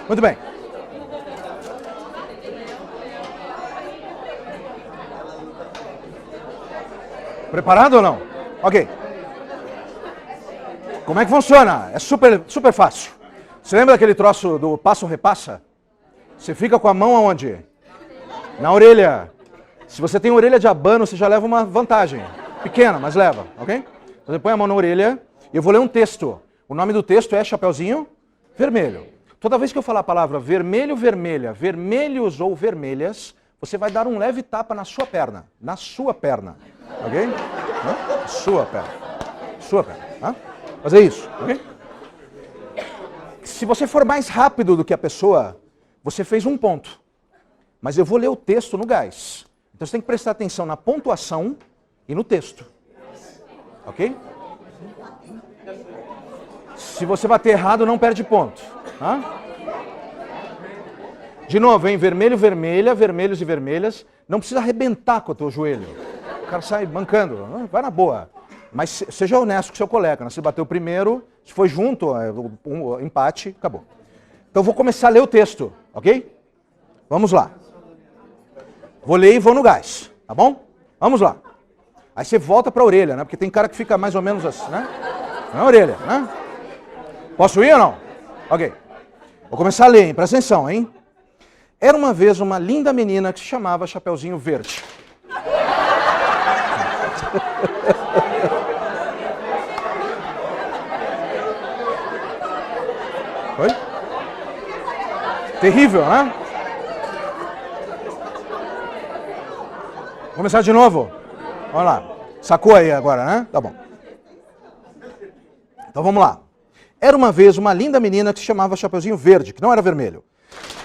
Muito bem. Preparado ou não? Ok. Como é que funciona? É super fácil. Você lembra daquele troço do passo-repassa? Você fica com a mão aonde? Na orelha. Se você tem orelha de abano, você já leva uma vantagem. Pequena, mas leva, ok? Você põe a mão na orelha e eu vou ler um texto. O nome do texto é Chapeuzinho Vermelho. Toda vez que eu falar a palavra vermelho, vermelha, vermelhos ou vermelhas, você vai dar um leve tapa na sua perna. Na sua perna. Ok? Sua perna. Sua perna. Fazer isso, ok? Se você for mais rápido do que a pessoa, você fez um ponto. Mas eu vou ler o texto no gás. Então você tem que prestar atenção na pontuação e no texto. Ok? Se você bater errado, não perde ponto. De novo, hein? Vermelho, vermelha, vermelhos e vermelhas. Não precisa arrebentar com o teu joelho. O cara sai mancando. Vai na boa. Mas seja honesto com o seu colega. Né? Se bateu primeiro, se foi junto, empate, acabou. Então eu vou começar a ler o texto, ok? Vamos lá. Vou ler e vou no gás, tá bom? Vamos lá. Aí você volta para a orelha, né? Porque tem cara que fica mais ou menos assim, né? Na orelha, né? Posso ir ou não? Ok. Vou começar a ler, hein? Presta atenção, hein? Era uma vez uma linda menina que se chamava Chapeuzinho Verde. Foi? Terrível, né? Vou começar de novo? Vamos lá. Sacou aí agora, né? Tá bom. Então vamos lá. Era uma vez uma linda menina que se chamava Chapeuzinho Verde, que não era vermelho.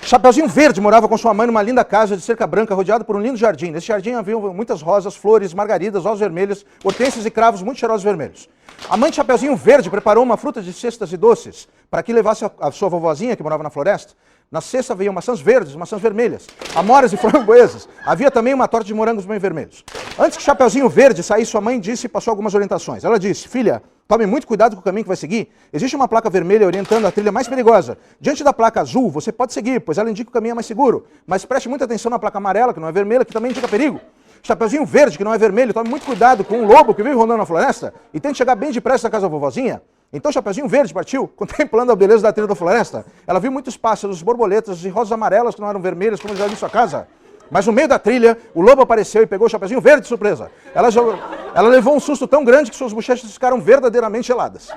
Chapeuzinho Verde morava com sua mãe numa linda casa de cerca branca, rodeada por um lindo jardim. Nesse jardim havia muitas rosas, flores, margaridas, rosas vermelhas, hortênsias e cravos muito cheirosos vermelhos. A mãe de Chapeuzinho Verde preparou uma fruta de cestas e doces para que levasse a sua vovozinha, que morava na floresta. Na cesta veio maçãs verdes, maçãs vermelhas, amoras e framboesas. Havia também uma torta de morangos bem vermelhos. Antes que Chapeuzinho Verde saísse, sua mãe disse e passou algumas orientações. Ela disse: filha, tome muito cuidado com o caminho que vai seguir. Existe uma placa vermelha orientando a trilha mais perigosa. Diante da placa azul, você pode seguir, pois ela indica o caminho mais seguro. Mas preste muita atenção na placa amarela, que não é vermelha, que também indica perigo. Chapeuzinho Verde, que não é vermelho, tome muito cuidado com um lobo que vive rondando na floresta e tente chegar bem depressa na casa da vovozinha. Então Chapeuzinho Verde partiu, contemplando a beleza da trilha da floresta. Ela viu muitos pássaros, borboletas e rosas amarelas que não eram vermelhas, como já vi em sua casa. Mas no meio da trilha, o lobo apareceu e pegou o Chapeuzinho Verde de surpresa. Ela levou um susto tão grande que suas bochechas ficaram verdadeiramente geladas.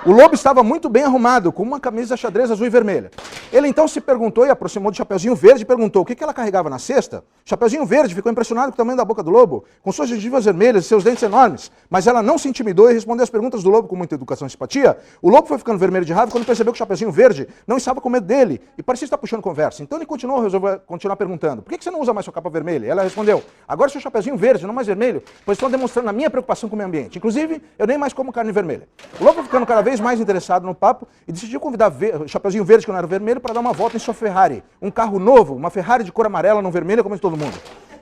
O lobo estava muito bem arrumado, com uma camisa xadrez azul e vermelha. Ele então se perguntou e aproximou de Chapeuzinho Verde e perguntou o que ela carregava na cesta. Chapeuzinho Verde ficou impressionado com o tamanho da boca do lobo, com suas gengivas vermelhas e seus dentes enormes. Mas ela não se intimidou e respondeu as perguntas do lobo com muita educação e simpatia. O lobo foi ficando vermelho de raiva quando percebeu que o Chapeuzinho Verde não estava com medo dele e parecia estar puxando conversa. Então ele resolveu continuar perguntando: por que você não usa mais sua capa vermelha? Ela respondeu: agora sou Chapeuzinho Verde, não mais vermelho, pois estou demonstrando a minha preocupação com o meio ambiente. Inclusive, eu nem mais como carne vermelha. O lobo foi ficando cada vez mais interessado no papo e decidiu convidar Chapeuzinho Verde, que não era vermelho, vermelho para dar uma volta em sua Ferrari. Um carro novo, uma Ferrari de cor amarela, não vermelha, como de todo mundo.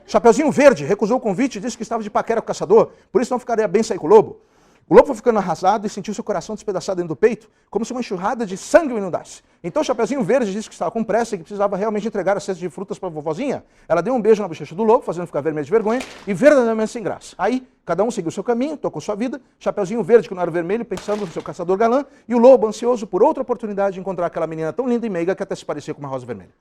Chapeuzinho Verde recusou o convite e disse que estava de paquera com o caçador, por isso não ficaria bem sair com o lobo. O lobo foi ficando arrasado e sentiu seu coração despedaçado dentro do peito, como se uma enxurrada de sangue o inundasse. Então o Chapeuzinho Verde disse que estava com pressa e que precisava realmente entregar a cesta de frutas para a vovozinha. Ela deu um beijo na bochecha do lobo, fazendo ficar vermelho de vergonha e verdadeiramente sem graça. Aí, cada um seguiu seu caminho, tocou sua vida, Chapeuzinho Verde, que não era vermelho, pensando no seu caçador galã, e o lobo, ansioso por outra oportunidade de encontrar aquela menina tão linda e meiga que até se parecia com uma rosa vermelha.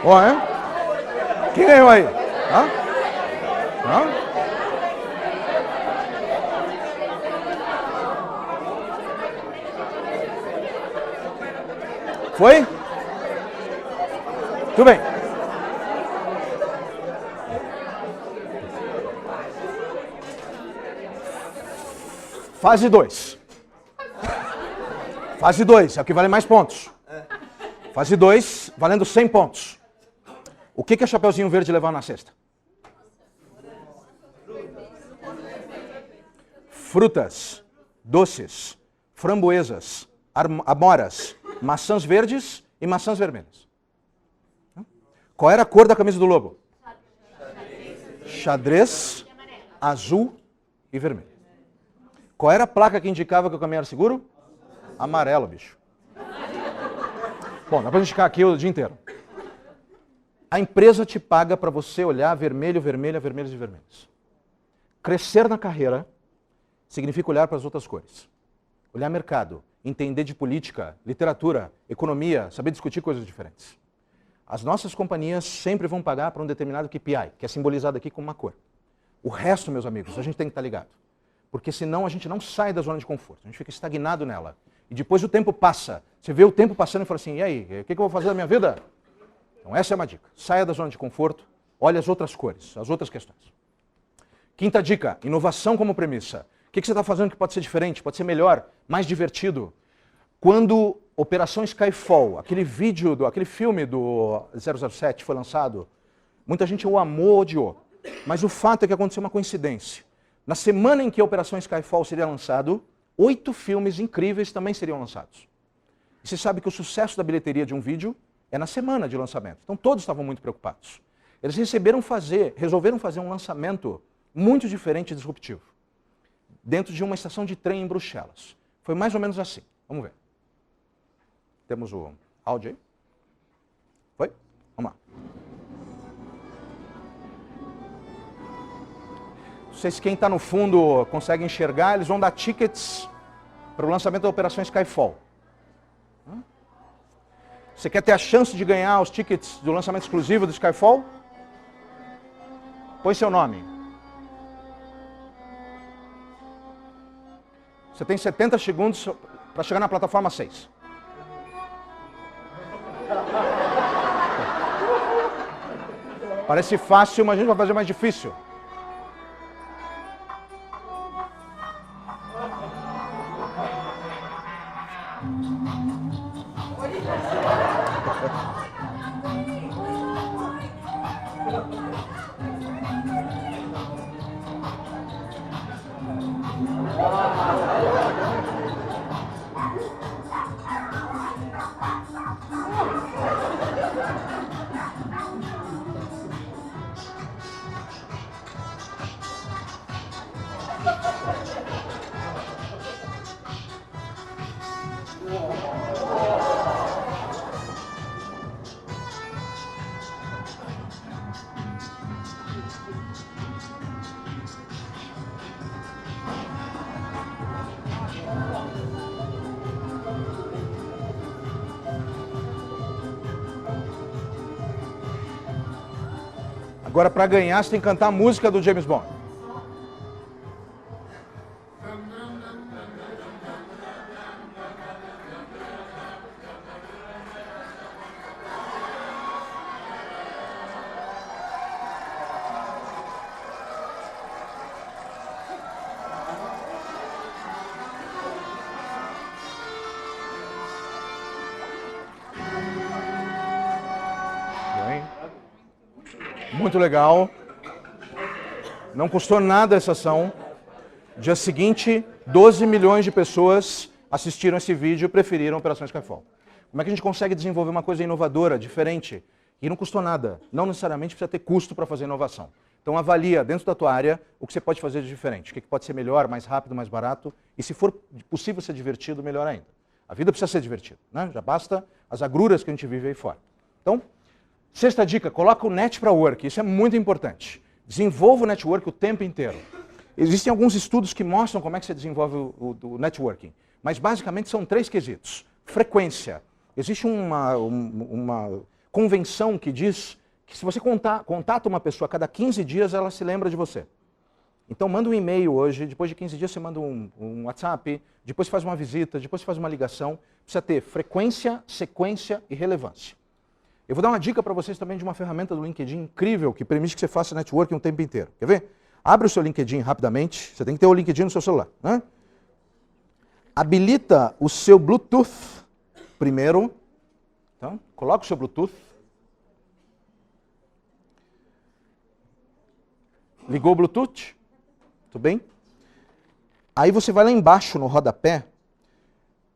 Ó, hein? Quem ganhou aí? Hã? Hã? Foi? Tudo bem. Fase 2. Fase 2, é o que vale mais pontos. Fase 2, valendo 100 pontos. O que é Chapeuzinho Verde levar na cesta? Frutas, doces, framboesas, amoras, maçãs verdes e maçãs vermelhas. Qual era a cor da camisa do lobo? Xadrez, azul e vermelho. Qual era a placa que indicava que o caminho era seguro? Amarelo, bicho. Bom, dá pra gente ficar aqui o dia inteiro. A empresa te paga para você olhar vermelho, vermelha, vermelhos e vermelhos. Crescer na carreira significa olhar para as outras cores. Olhar mercado, entender de política, literatura, economia, saber discutir coisas diferentes. As nossas companhias sempre vão pagar para um determinado KPI, que é simbolizado aqui como uma cor. O resto, meus amigos, a gente tem que estar ligado. Porque senão a gente não sai da zona de conforto, a gente fica estagnado nela. E depois o tempo passa. Você vê o tempo passando e fala assim, e aí, o que eu vou fazer da minha vida? Então essa é uma dica. Saia da zona de conforto, olhe as outras cores, as outras questões. Quinta dica, inovação como premissa. O que você está fazendo que pode ser diferente, pode ser melhor, mais divertido? Quando Operação Skyfall, aquele filme do 007 foi lançado, muita gente o amou ou odiou. Mas o fato é que aconteceu uma coincidência. Na semana em que a Operação Skyfall seria lançado, 8 filmes incríveis também seriam lançados. E você sabe que o sucesso da bilheteria de um vídeo é na semana de lançamento. Então todos estavam muito preocupados. Eles resolveram fazer um lançamento muito diferente e disruptivo. Dentro de uma estação de trem em Bruxelas. Foi mais ou menos assim. Vamos ver. Temos o áudio aí? Foi? Vamos lá. Não sei se quem está no fundo consegue enxergar, eles vão dar tickets para o lançamento da Operação Skyfall. Você quer ter a chance de ganhar os tickets do lançamento exclusivo do Skyfall? Põe seu nome. Você tem 70 segundos para chegar na plataforma 6. Parece fácil, mas a gente vai fazer mais difícil. Agora, para ganhar, você tem que cantar a música do James Bond. Muito legal. Não custou nada essa ação. Dia seguinte, 12 milhões de pessoas assistiram esse vídeo e preferiram Operação Skyfall. Como é que a gente consegue desenvolver uma coisa inovadora, diferente, e não custou nada? Não necessariamente precisa ter custo para fazer inovação. Então avalia dentro da tua área o que você pode fazer de diferente, o que pode ser melhor, mais rápido, mais barato, e se for possível ser divertido, melhor ainda. A vida precisa ser divertida, né? Já basta as agruras que a gente vive aí fora. Então, sexta dica, coloca o net para work, isso é muito importante. Desenvolva o network o tempo inteiro. Existem alguns estudos que mostram como é que você desenvolve o networking, mas basicamente são 3 quesitos. Frequência. Existe uma convenção que diz que se você contata uma pessoa a cada 15 dias, ela se lembra de você. Então manda um e-mail hoje, depois de 15 dias você manda um WhatsApp, depois faz uma visita, depois faz uma ligação. Precisa ter frequência, sequência e relevância. Eu vou dar uma dica para vocês também de uma ferramenta do LinkedIn incrível que permite que você faça networking o tempo inteiro. Quer ver? Abre o seu LinkedIn rapidamente, você tem que ter o LinkedIn no seu celular, né? Habilita o seu Bluetooth primeiro. Então, coloca o seu Bluetooth. Ligou o Bluetooth? Tudo bem? Aí você vai lá embaixo no rodapé,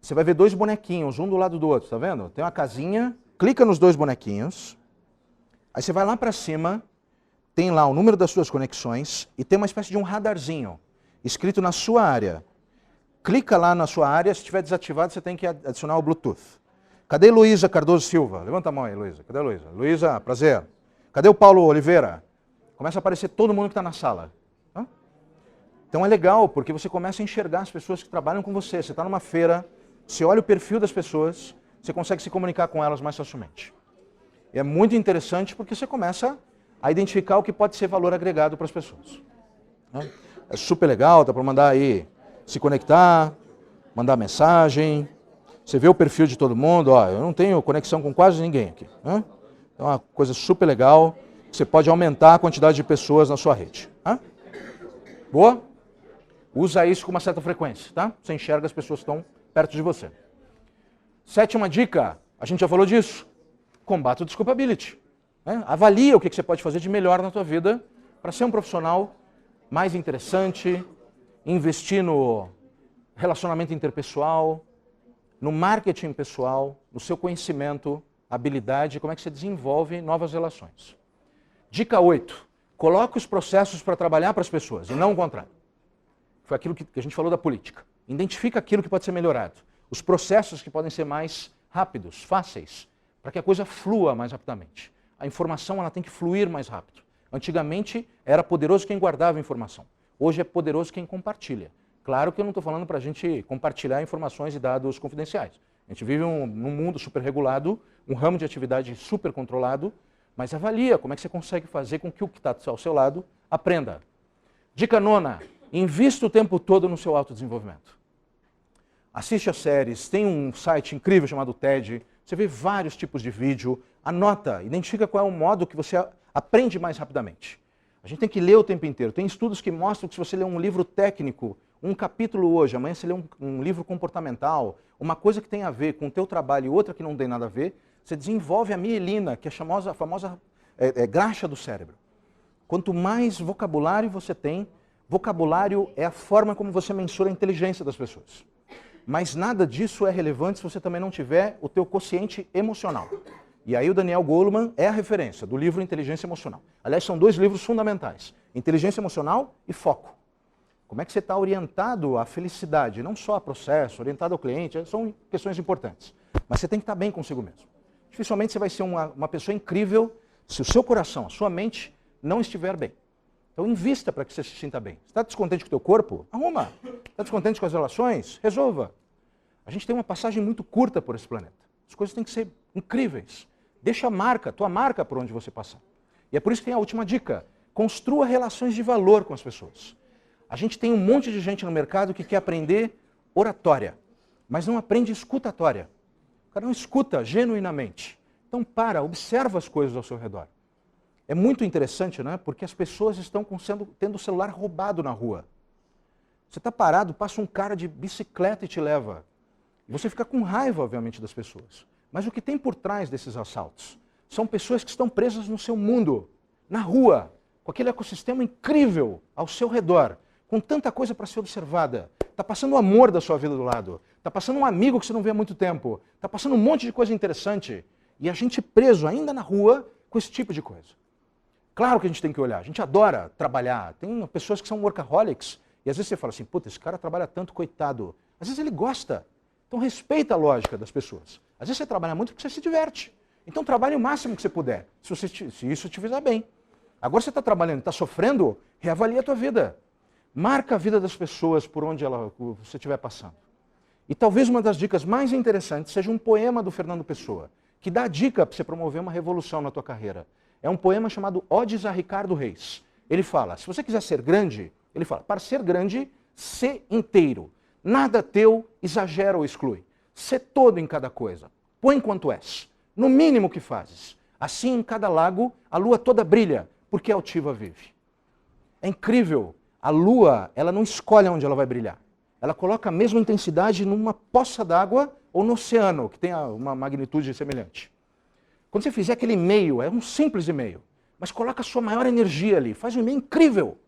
você vai ver 2 bonequinhos, um do lado do outro, tá vendo? Tem uma casinha, clica nos 2 bonequinhos, aí você vai lá para cima, tem lá o número das suas conexões e tem uma espécie de um radarzinho escrito na sua área. Clica lá na sua área, se estiver desativado você tem que adicionar o Bluetooth. Cadê Luísa Cardoso Silva? Levanta a mão aí, Luísa. Cadê a Luísa? Luísa, prazer. Cadê o Paulo Oliveira? Começa a aparecer todo mundo que está na sala. Então é legal, porque você começa a enxergar as pessoas que trabalham com você. Você está numa feira, você olha o perfil das pessoas, você consegue se comunicar com elas mais facilmente. E é muito interessante porque você começa a identificar o que pode ser valor agregado para as pessoas. É super legal, dá para mandar aí, se conectar, mandar mensagem. Você vê o perfil de todo mundo, ó, eu não tenho conexão com quase ninguém aqui. É uma coisa super legal, você pode aumentar a quantidade de pessoas na sua rede. Boa? Usa isso com uma certa frequência, tá? Você enxerga as pessoas que estão perto de você. 7ª dica, a gente já falou disso, combate o desculpability. Avalia o que você pode fazer de melhor na tua vida para ser um profissional mais interessante, investir no relacionamento interpessoal, no marketing pessoal, no seu conhecimento, habilidade, como é que você desenvolve novas relações. Dica 8. Coloque os processos para trabalhar para as pessoas e não o contrário. Foi aquilo que a gente falou da política. Identifica aquilo que pode ser melhorado. Os processos que podem ser mais rápidos, fáceis, para que a coisa flua mais rapidamente. A informação ela tem que fluir mais rápido. Antigamente era poderoso quem guardava a informação. Hoje é poderoso quem compartilha. Claro que eu não estou falando para a gente compartilhar informações e dados confidenciais. A gente vive num mundo super regulado, um ramo de atividade super controlado, mas avalia como é que você consegue fazer com que o que está ao seu lado aprenda. Dica 9, invista o tempo todo no seu autodesenvolvimento. Assiste as séries, tem um site incrível chamado TED, você vê vários tipos de vídeo, anota, identifica qual é o modo que você aprende mais rapidamente. A gente tem que ler o tempo inteiro. Tem estudos que mostram que se você ler um livro técnico, um capítulo hoje, amanhã você lê um livro comportamental, uma coisa que tem a ver com o teu trabalho e outra que não tem nada a ver, você desenvolve a mielina, que é a famosa graxa do cérebro. Quanto mais vocabulário você tem, vocabulário é a forma como você mensura a inteligência das pessoas. Mas nada disso é relevante se você também não tiver o teu quociente emocional. E aí o Daniel Goleman é a referência do livro Inteligência Emocional. Aliás, são 2 livros fundamentais. Inteligência Emocional e Foco. Como é que você está orientado à felicidade, não só a processo, orientado ao cliente, são questões importantes. Mas você tem que estar bem consigo mesmo. Dificilmente você vai ser uma pessoa incrível se o seu coração, a sua mente, não estiver bem. Então invista para que você se sinta bem. Está descontente com o teu corpo? Arruma. Está descontente com as relações? Resolva. A gente tem uma passagem muito curta por esse planeta. As coisas têm que ser incríveis. Deixa a marca, tua marca por onde você passar. E é por isso que tem a última dica. Construa relações de valor com as pessoas. A gente tem um monte de gente no mercado que quer aprender oratória, mas não aprende escutatória. O cara não escuta genuinamente. Então observa as coisas ao seu redor. É muito interessante, né? Porque as pessoas estão tendo o celular roubado na rua. Você está parado, passa um cara de bicicleta e te leva. Você fica com raiva, obviamente, das pessoas. Mas o que tem por trás desses assaltos? São pessoas que estão presas no seu mundo. na rua, com aquele ecossistema incrível ao seu redor, com tanta coisa para ser observada. Está passando o amor da sua vida do lado. Está passando um amigo que você não vê há muito tempo. Está passando um monte de coisa interessante. E a gente preso ainda na rua com esse tipo de coisa. Claro que a gente tem que olhar. A gente adora trabalhar. Tem pessoas que são workaholics. E às vezes você fala assim, puta, esse cara trabalha tanto, coitado. Às vezes ele gosta. Então respeita a lógica das pessoas. Às vezes você trabalha muito porque você se diverte. Então trabalhe o máximo que você puder, se isso te fizer bem. Agora você está trabalhando, está sofrendo, reavalie a tua vida. Marca a vida das pessoas por onde você estiver passando. E talvez uma das dicas mais interessantes seja um poema do Fernando Pessoa, que dá a dica para você promover uma revolução na tua carreira. É um poema chamado Odes a Ricardo Reis. Ele fala, se você quiser ser grande, ele fala, para ser grande, sê inteiro. Nada teu exagera ou exclui. Sê todo em cada coisa. Põe quanto és. No mínimo que fazes. Assim em cada lago, a lua toda brilha, porque altiva vive. É incrível. A lua, ela não escolhe onde ela vai brilhar. Ela coloca a mesma intensidade numa poça d'água ou no oceano, que tem uma magnitude semelhante. Quando você fizer aquele e-mail, é um simples e-mail, mas coloca a sua maior energia ali, faz um e-mail incrível.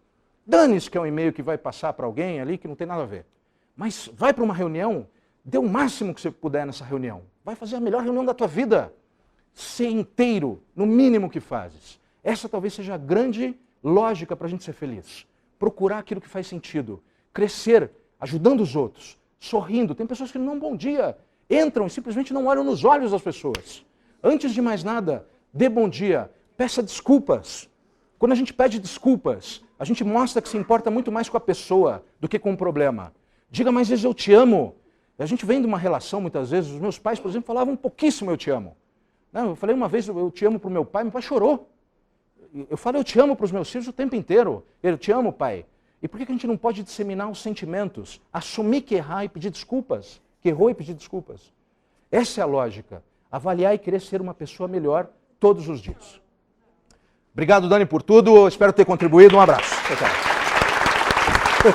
Dane-se que é um e-mail que vai passar para alguém ali que não tem nada a ver. Mas vai para uma reunião, dê o máximo que você puder nessa reunião. Vai fazer a melhor reunião da tua vida. Ser inteiro, no mínimo que fazes. Essa talvez seja a grande lógica para a gente ser feliz. Procurar aquilo que faz sentido. Crescer, ajudando os outros, sorrindo. Tem pessoas que não dão bom dia, entram e simplesmente não olham nos olhos das pessoas. Antes de mais nada, dê bom dia, peça desculpas. Quando a gente pede desculpas, a gente mostra que se importa muito mais com a pessoa do que com o problema. Diga mais vezes eu te amo. A gente vem de uma relação, muitas vezes, os meus pais, por exemplo, falavam pouquíssimo eu te amo. Eu falei uma vez eu te amo para o meu pai chorou. Eu falo eu te amo para os meus filhos o tempo inteiro. Eu te amo, pai. E por que a gente não pode disseminar os sentimentos? Assumir que errar e pedir desculpas. Que errou e pedir desculpas. Essa é a lógica. Avaliar e querer ser uma pessoa melhor todos os dias. Obrigado, Dani, por tudo. Espero ter contribuído. Um abraço. Tchau, tchau.